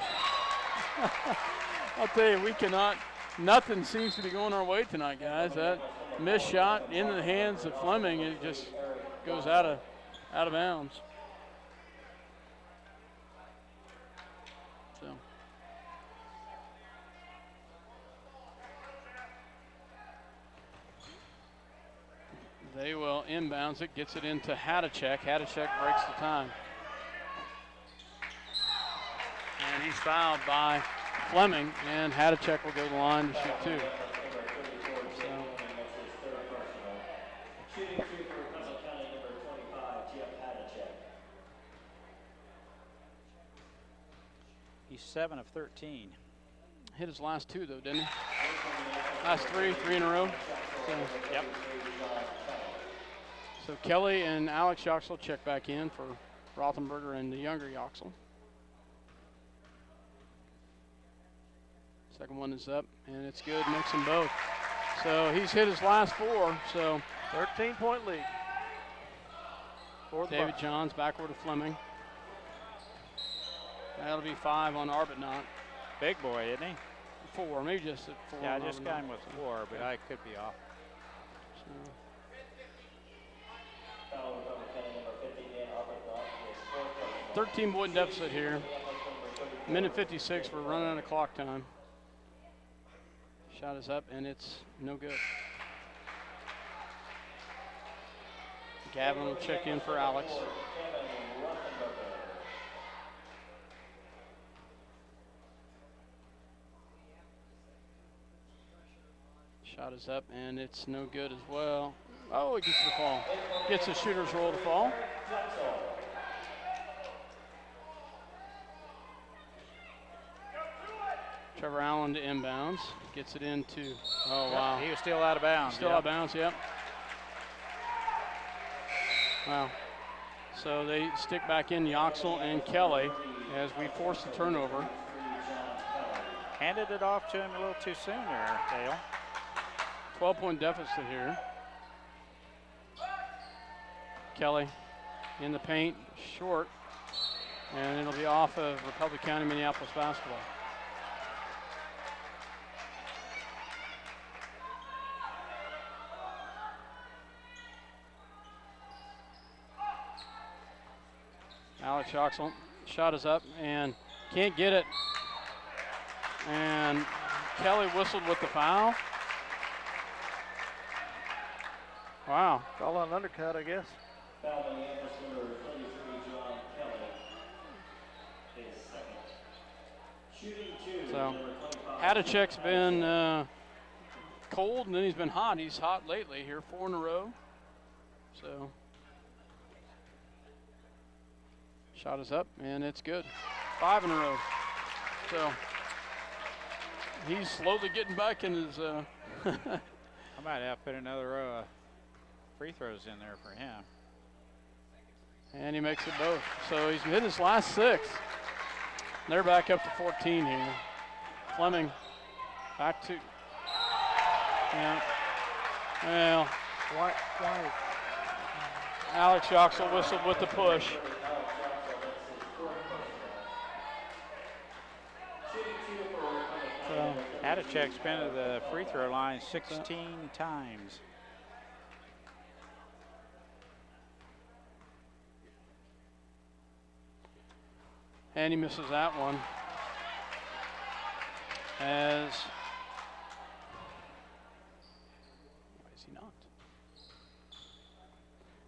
Speaker 1: tell you, we cannot, nothing seems to be going our way tonight, guys. That missed shot into the hands of Fleming, and it just goes out of bounds. So. They will inbounds it, gets it into Hadacek. Hadacek breaks the time. And he's fouled by Fleming, and Hadacek will go to the line to shoot 2. So.
Speaker 9: Shooting 2 for Cumberland County, number 25, Jeff Hadacek.
Speaker 3: he's 7 of 13.
Speaker 1: Hit his last 2, though, didn't he? Last 3 in a row. So.
Speaker 3: Yep.
Speaker 1: So Kelly and Alex Yoxel check back in for Rothenberger and the younger Yoxel. Second one is up, and it's good. Makes them both. So he's hit his last 4. So
Speaker 4: 13-point lead.
Speaker 1: David Johns back over to Fleming. That'll be 5 on Arbuthnot.
Speaker 3: Big boy, isn't he?
Speaker 1: 4, maybe just at 4.
Speaker 3: Yeah, I just got him with 4, but I could be off.
Speaker 1: So. 13-point deficit here. Minute 56, we're running out of clock time. Shot is up, and it's no good. Gavin will check in for Alex. Shot is up, and it's no good as well. Oh, it gets the fall. Gets the shooter's roll to fall. Trevor Allen to inbounds. Gets it into, oh, wow.
Speaker 3: He was still out of bounds.
Speaker 1: Still out of bounds, yep. Wow. So they stick back in Yoxel and Kelly as we force the turnover.
Speaker 3: Handed it off to him a little too soon there, Dale.
Speaker 1: 12-point deficit here. Kelly in the paint, short, and it'll be off of Republic County, Minneapolis basketball. Alex Yoxel, shot is up and can't get it. And Kelly whistled with the foul. Wow.
Speaker 4: Call on an undercut, I guess.
Speaker 9: Foul by Minneapolis number 33, John Kelly. His second. Shooting 2.
Speaker 1: So Hadacek's been cold, and then he's been hot. He's hot lately here, 4 in a row. So Shot is up, and it's good. 5 in a row. So he's slowly getting back in his.
Speaker 3: I might have to put another row of free throws in there for him.
Speaker 1: And he makes it both. So he's hit his last 6. They're back up to 14 here. Fleming back to. Yeah. Well.
Speaker 4: Why?
Speaker 1: Alex Yoxel whistled with the push. So
Speaker 3: Hadachek's been to the free throw line 16 times.
Speaker 1: And he misses that one. As why is he not?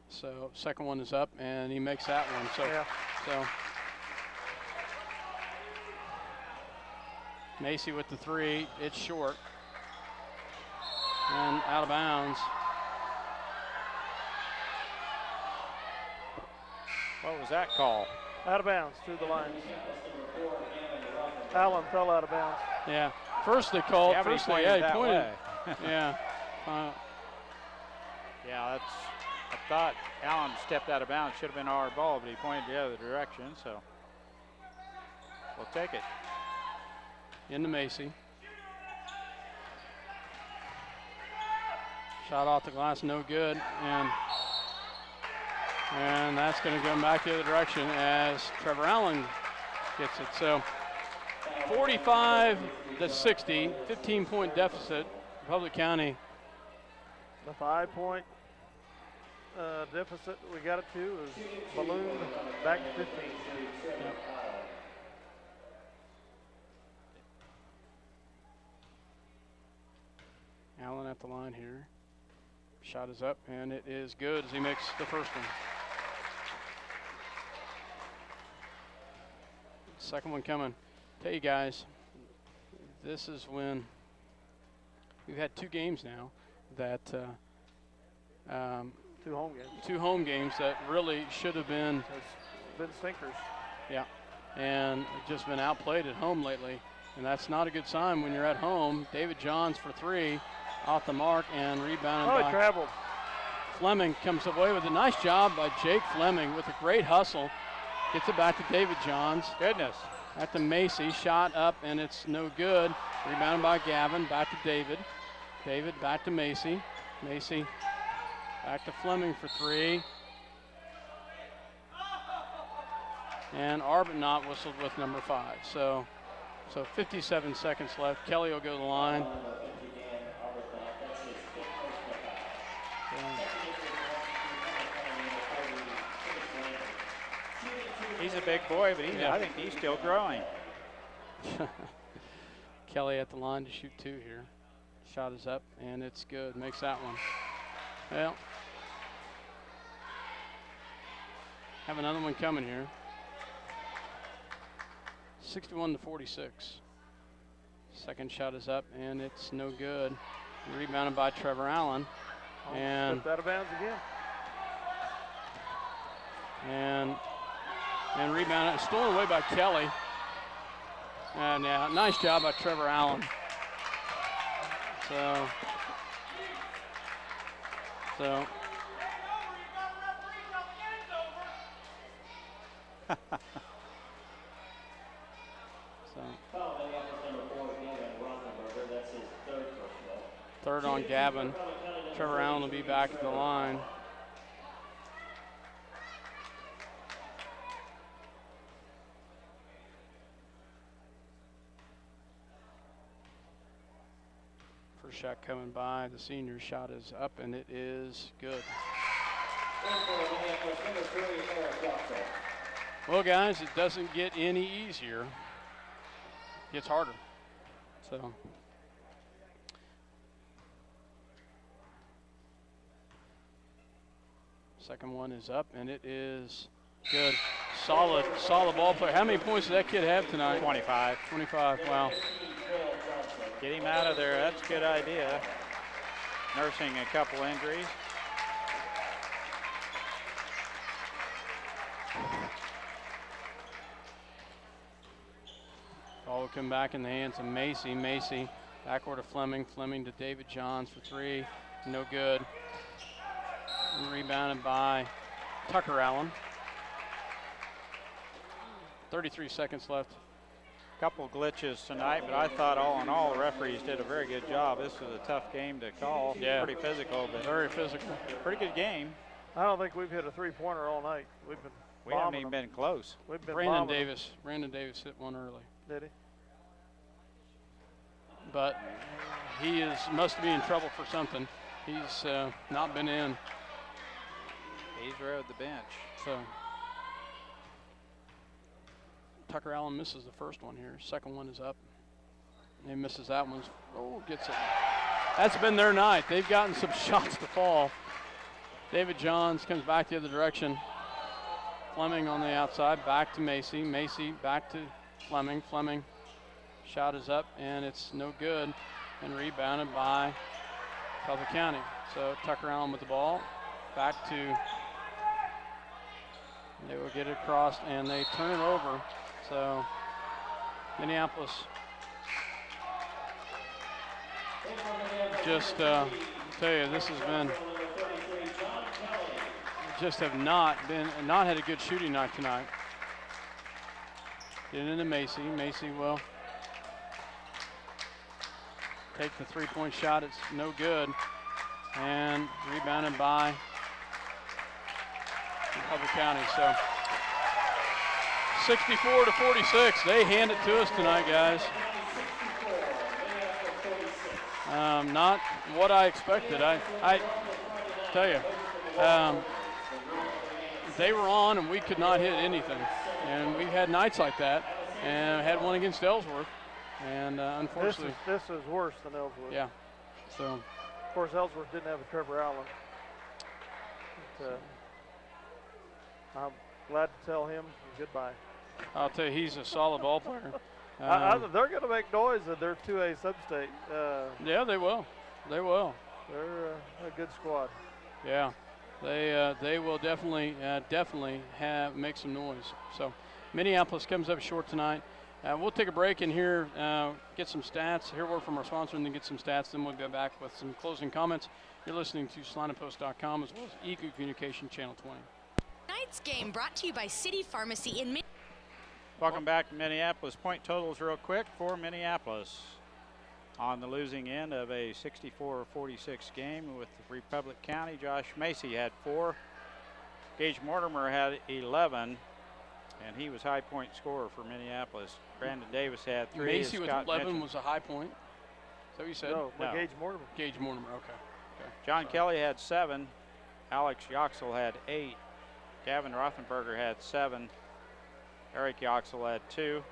Speaker 1: So second one is up, and he makes that one. So Macy with the 3, it's short and out of bounds.
Speaker 3: What was that call?
Speaker 4: Out of bounds through the lines. Allen fell out of bounds.
Speaker 1: Yeah. First they called.
Speaker 3: Yeah,
Speaker 1: first
Speaker 3: he
Speaker 1: they
Speaker 3: pointed that
Speaker 1: pointed.
Speaker 3: way.
Speaker 1: Yeah.
Speaker 3: Yeah, I thought Allen stepped out of bounds. Should have been our ball, but he pointed the other direction, so we'll take it.
Speaker 1: Into Macy. Shot off the glass, no good, and that's going to go back the other direction as Trevor Allen gets it. So 45-60, 15-point deficit. Republic County.
Speaker 4: The 5-point deficit we got it to is ballooned back to 15.
Speaker 1: Yep. Allen at the line here. Shot is up, and it is good as he makes the first one. Second one coming. Tell you guys, this is when we've had 2 games now that
Speaker 4: 2 home games.
Speaker 1: 2 home games that really should have been.
Speaker 4: It's been stinkers.
Speaker 1: Yeah, and just been outplayed at home lately, and that's not a good sign when you're at home. David Johns for 3, off the mark and rebounded by.
Speaker 4: He traveled.
Speaker 1: Fleming comes away with a nice job by Jake Fleming with a great hustle. Gets it back to David Johns.
Speaker 3: Goodness.
Speaker 1: Back to Macy, shot up and it's no good. Rebounded by Gavin, back to David. David back to Macy. Macy back to Fleming for 3. And Arbuthnot whistled with number 5. So 57 seconds left. Kelly will go to the line.
Speaker 3: He's a big boy, but I think he's still growing.
Speaker 1: Kelly at the line to shoot 2 here. Shot is up, and it's good. Makes that one. Well, have another one coming here. 61-46. Second shot is up, and it's no good. Rebounded by Trevor Allen. And
Speaker 4: out of bounds again.
Speaker 1: And rebounded, stolen away by Kelly. And yeah, nice job by Trevor Allen. So third on Gavin. Trevor Allen will be back at the line. First shot coming by. The senior shot is up, and it is good. Well, guys, it doesn't get any easier. It gets harder. So. Second one is up, and it is good. Solid ball player. How many points did that kid have tonight?
Speaker 3: 25.
Speaker 1: 25, wow.
Speaker 3: Get him out of there. That's a good idea. Nursing a couple injuries. –
Speaker 1: come back in the hands of Macy. Macy backward to Fleming. Fleming to David Johns for three. No good. And rebounded by Tucker Allen. 33 seconds left.
Speaker 3: Couple glitches tonight, but I thought all in all, the referees did a very good job. This was a tough game to call.
Speaker 1: Yeah.
Speaker 3: Pretty physical, but
Speaker 1: very physical.
Speaker 3: Pretty good game.
Speaker 4: I don't think we've hit a three-pointer all night. We
Speaker 3: haven't even been close.
Speaker 4: We've been
Speaker 1: Brandon Davis hit one early.
Speaker 4: Did he?
Speaker 1: But he must be in trouble for something. He's not been in.
Speaker 3: He's rode the bench.
Speaker 1: So Tucker Allen misses the first one here. Second one is up. He misses that one. Oh, gets it. That's been their night. They've gotten some shots to fall. David Johns comes back the other direction. Fleming on the outside, back to Macy. Macy back to Fleming. Fleming, shot is up, and it's no good. And rebounded by Suffolk County. So Tucker Allen with the ball. Back to, they will get it across, and they turn it over. So Minneapolis just tell you, this has been, just have not had a good shooting night tonight. Get into Macy. Macy will take the three-point shot. It's no good. And rebounded by Republic County. So 64-46. They hand it to us tonight, guys. Not what I expected. I tell you, they were on and we could not hit anything. And we've had nights like that. And I had one against Ellsworth. And unfortunately,
Speaker 4: this is worse than Ellsworth.
Speaker 1: Yeah. So,
Speaker 4: of course, Ellsworth didn't have a Trevor Allen. But, I'm glad to tell him goodbye.
Speaker 1: I'll tell you, he's a solid ball player.
Speaker 4: They're going to make noise that they're 2A sub-state.
Speaker 1: Yeah, they will. They will.
Speaker 4: They're a good squad.
Speaker 1: Yeah, they will definitely make some noise. So, Minneapolis comes up short tonight. We'll take a break in here, get some stats, hear word from our sponsor, and then get some stats. Then we'll be back with some closing comments. You're listening to SalinaPost.com as well as Eagle Communication Channel 20.
Speaker 5: Tonight's game brought to you by City Pharmacy in Minneapolis.
Speaker 3: Welcome back to Minneapolis. Point totals real quick for Minneapolis. On the losing end of a 64-46 game with Republic County, Josh Macy had 4. Gage Mortimer had 11. And he was high point scorer for Minneapolis. Brandon Davis had 3.
Speaker 1: Macy with 11 was a high point. Is that what you said?
Speaker 4: No. Gage Mortimer.
Speaker 1: Gage Mortimer, okay.
Speaker 3: John Kelly had 7. Alex Yoxel had 8. Gavin Rothenberger had 7. Eric Yoxel had 2.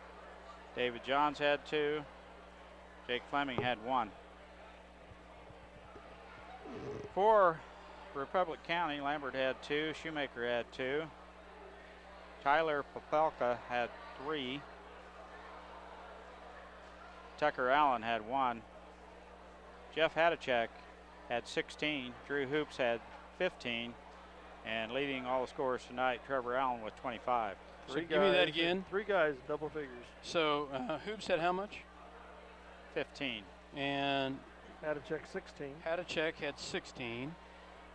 Speaker 3: David Johns had 2. Jake Fleming had 1. For Republic County, Lambert had 2. Shoemaker had 2. Tyler Popelka had 3. Tucker Allen had 1. Jeff Hadachek had 16. Drew Hoops had 15. And leading all the scorers tonight, Trevor Allen with 25.
Speaker 1: So give me that again.
Speaker 4: 3 guys, double figures.
Speaker 1: So Hoops had how much?
Speaker 3: 15.
Speaker 1: And
Speaker 4: Hadachek 16.
Speaker 1: Hadachek had 16.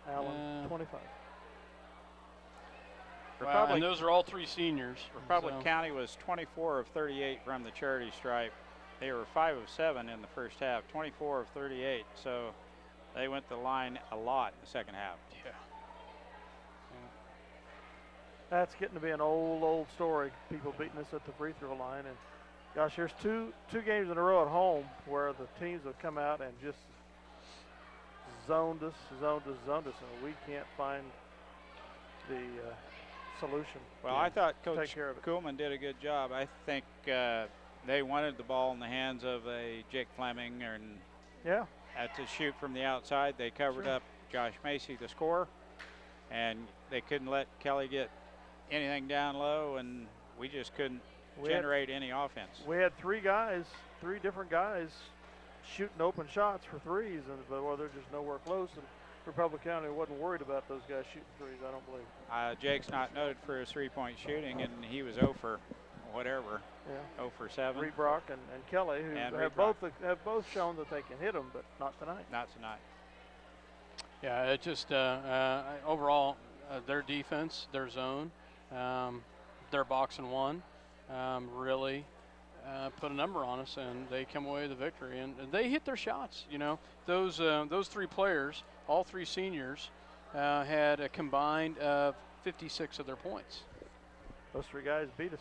Speaker 4: Allen 25.
Speaker 1: Wow, and those are all 3 seniors.
Speaker 3: Republic County was 24 of 38 from the charity stripe. They were 5 of 7 in the first half, 24 of 38. So they went the line a lot in the second half.
Speaker 1: Yeah.
Speaker 4: That's getting to be an old story. People beating us at the free throw line, and gosh, there's two games in a row at home where the teams have come out and just zoned us, and we can't find the solution.
Speaker 3: Well, I thought Coach Kuhlman did a good job. I think they wanted the ball in the hands of a Jake Fleming, and to shoot from the outside. They covered up Josh Macy, the scorer, and they couldn't let Kelly get anything down low, and we just couldn't generate any offense.
Speaker 4: We had 3 different guys shooting open shots for threes, but they're just nowhere close. And Republic County wasn't worried about those guys shooting threes, I don't believe.
Speaker 3: Jake's not noted for his three-point shooting, and he was 0 for whatever.
Speaker 4: Yeah.
Speaker 3: 0 for 7.
Speaker 4: Rebrock and Kelly, who
Speaker 3: And
Speaker 4: have both shown that they can hit them, but not tonight.
Speaker 3: Not tonight.
Speaker 1: Yeah, it just overall their defense, their zone, their box and one really put a number on us, and they come away with the victory. And they hit their shots. You know, those 3 players, all 3 seniors, had a combined of 56 of their points.
Speaker 4: Those 3 guys beat us.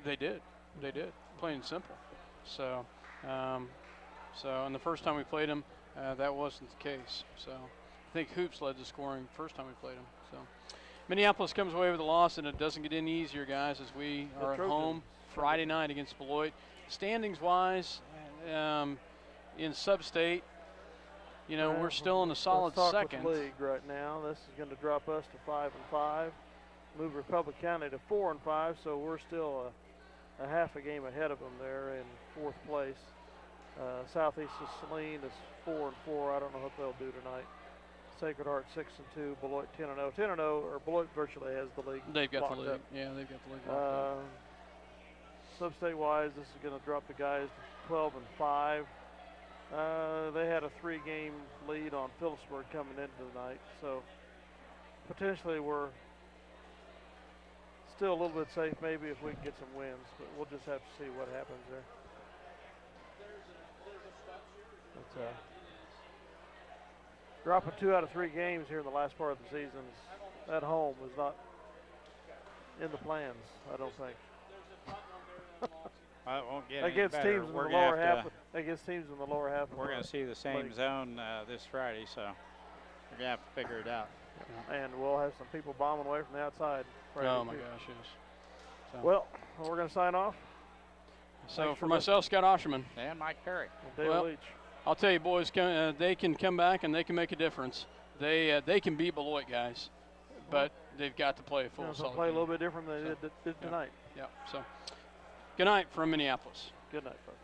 Speaker 1: They did, plain and simple. So, and the first time we played them, that wasn't the case. So, I think Hoops led the scoring first time we played them. So, Minneapolis comes away with a loss, and it doesn't get any easier, guys, as we are at home Friday night against Beloit. Standings-wise, in sub-state, you know, we're still in a solid second.
Speaker 4: With the league right now. This is going to drop us to 5-5, move Republic County to 4-5. So we're still a half a game ahead of them there in 4th place. Southeast of Saline is 4-4. I don't know what they'll do tonight. Sacred Heart 6-2. Beloit 10-0. 10-0, or Beloit virtually has the league.
Speaker 1: They've got the league.
Speaker 4: Up.
Speaker 1: Yeah, they've got the league locked up.
Speaker 4: Sub-state-wise, this is going to drop the guys to 12-5. They had a 3-game lead on Phillipsburg coming into tonight, so potentially we're still a little bit safe maybe if we can get some wins, but we'll just have to see what happens there. Dropping 2 out of 3 games here in the last part of the season at home was not in the plans, I don't think.
Speaker 3: Well, it won't get
Speaker 4: against
Speaker 3: any better.
Speaker 4: teams in the lower half. Against teams in the lower half.
Speaker 3: We're going to see the same zone this Friday, so we're going to have to figure it out.
Speaker 4: And we'll have some people bombing away from the outside. Friday
Speaker 1: Oh my
Speaker 4: too.
Speaker 1: gosh, yes. So.
Speaker 4: Well, we're going to sign off.
Speaker 1: So for myself, Scott Ausherman,
Speaker 3: and Mike Perry,
Speaker 4: David Leach.
Speaker 1: I'll tell you, boys, they can come back and they can make a difference. They can beat Beloit, guys, but they've got to play a full solid
Speaker 4: play
Speaker 1: game.
Speaker 4: a little bit different than they did tonight.
Speaker 1: Yeah. So, good night from Minneapolis.
Speaker 4: Good night, folks.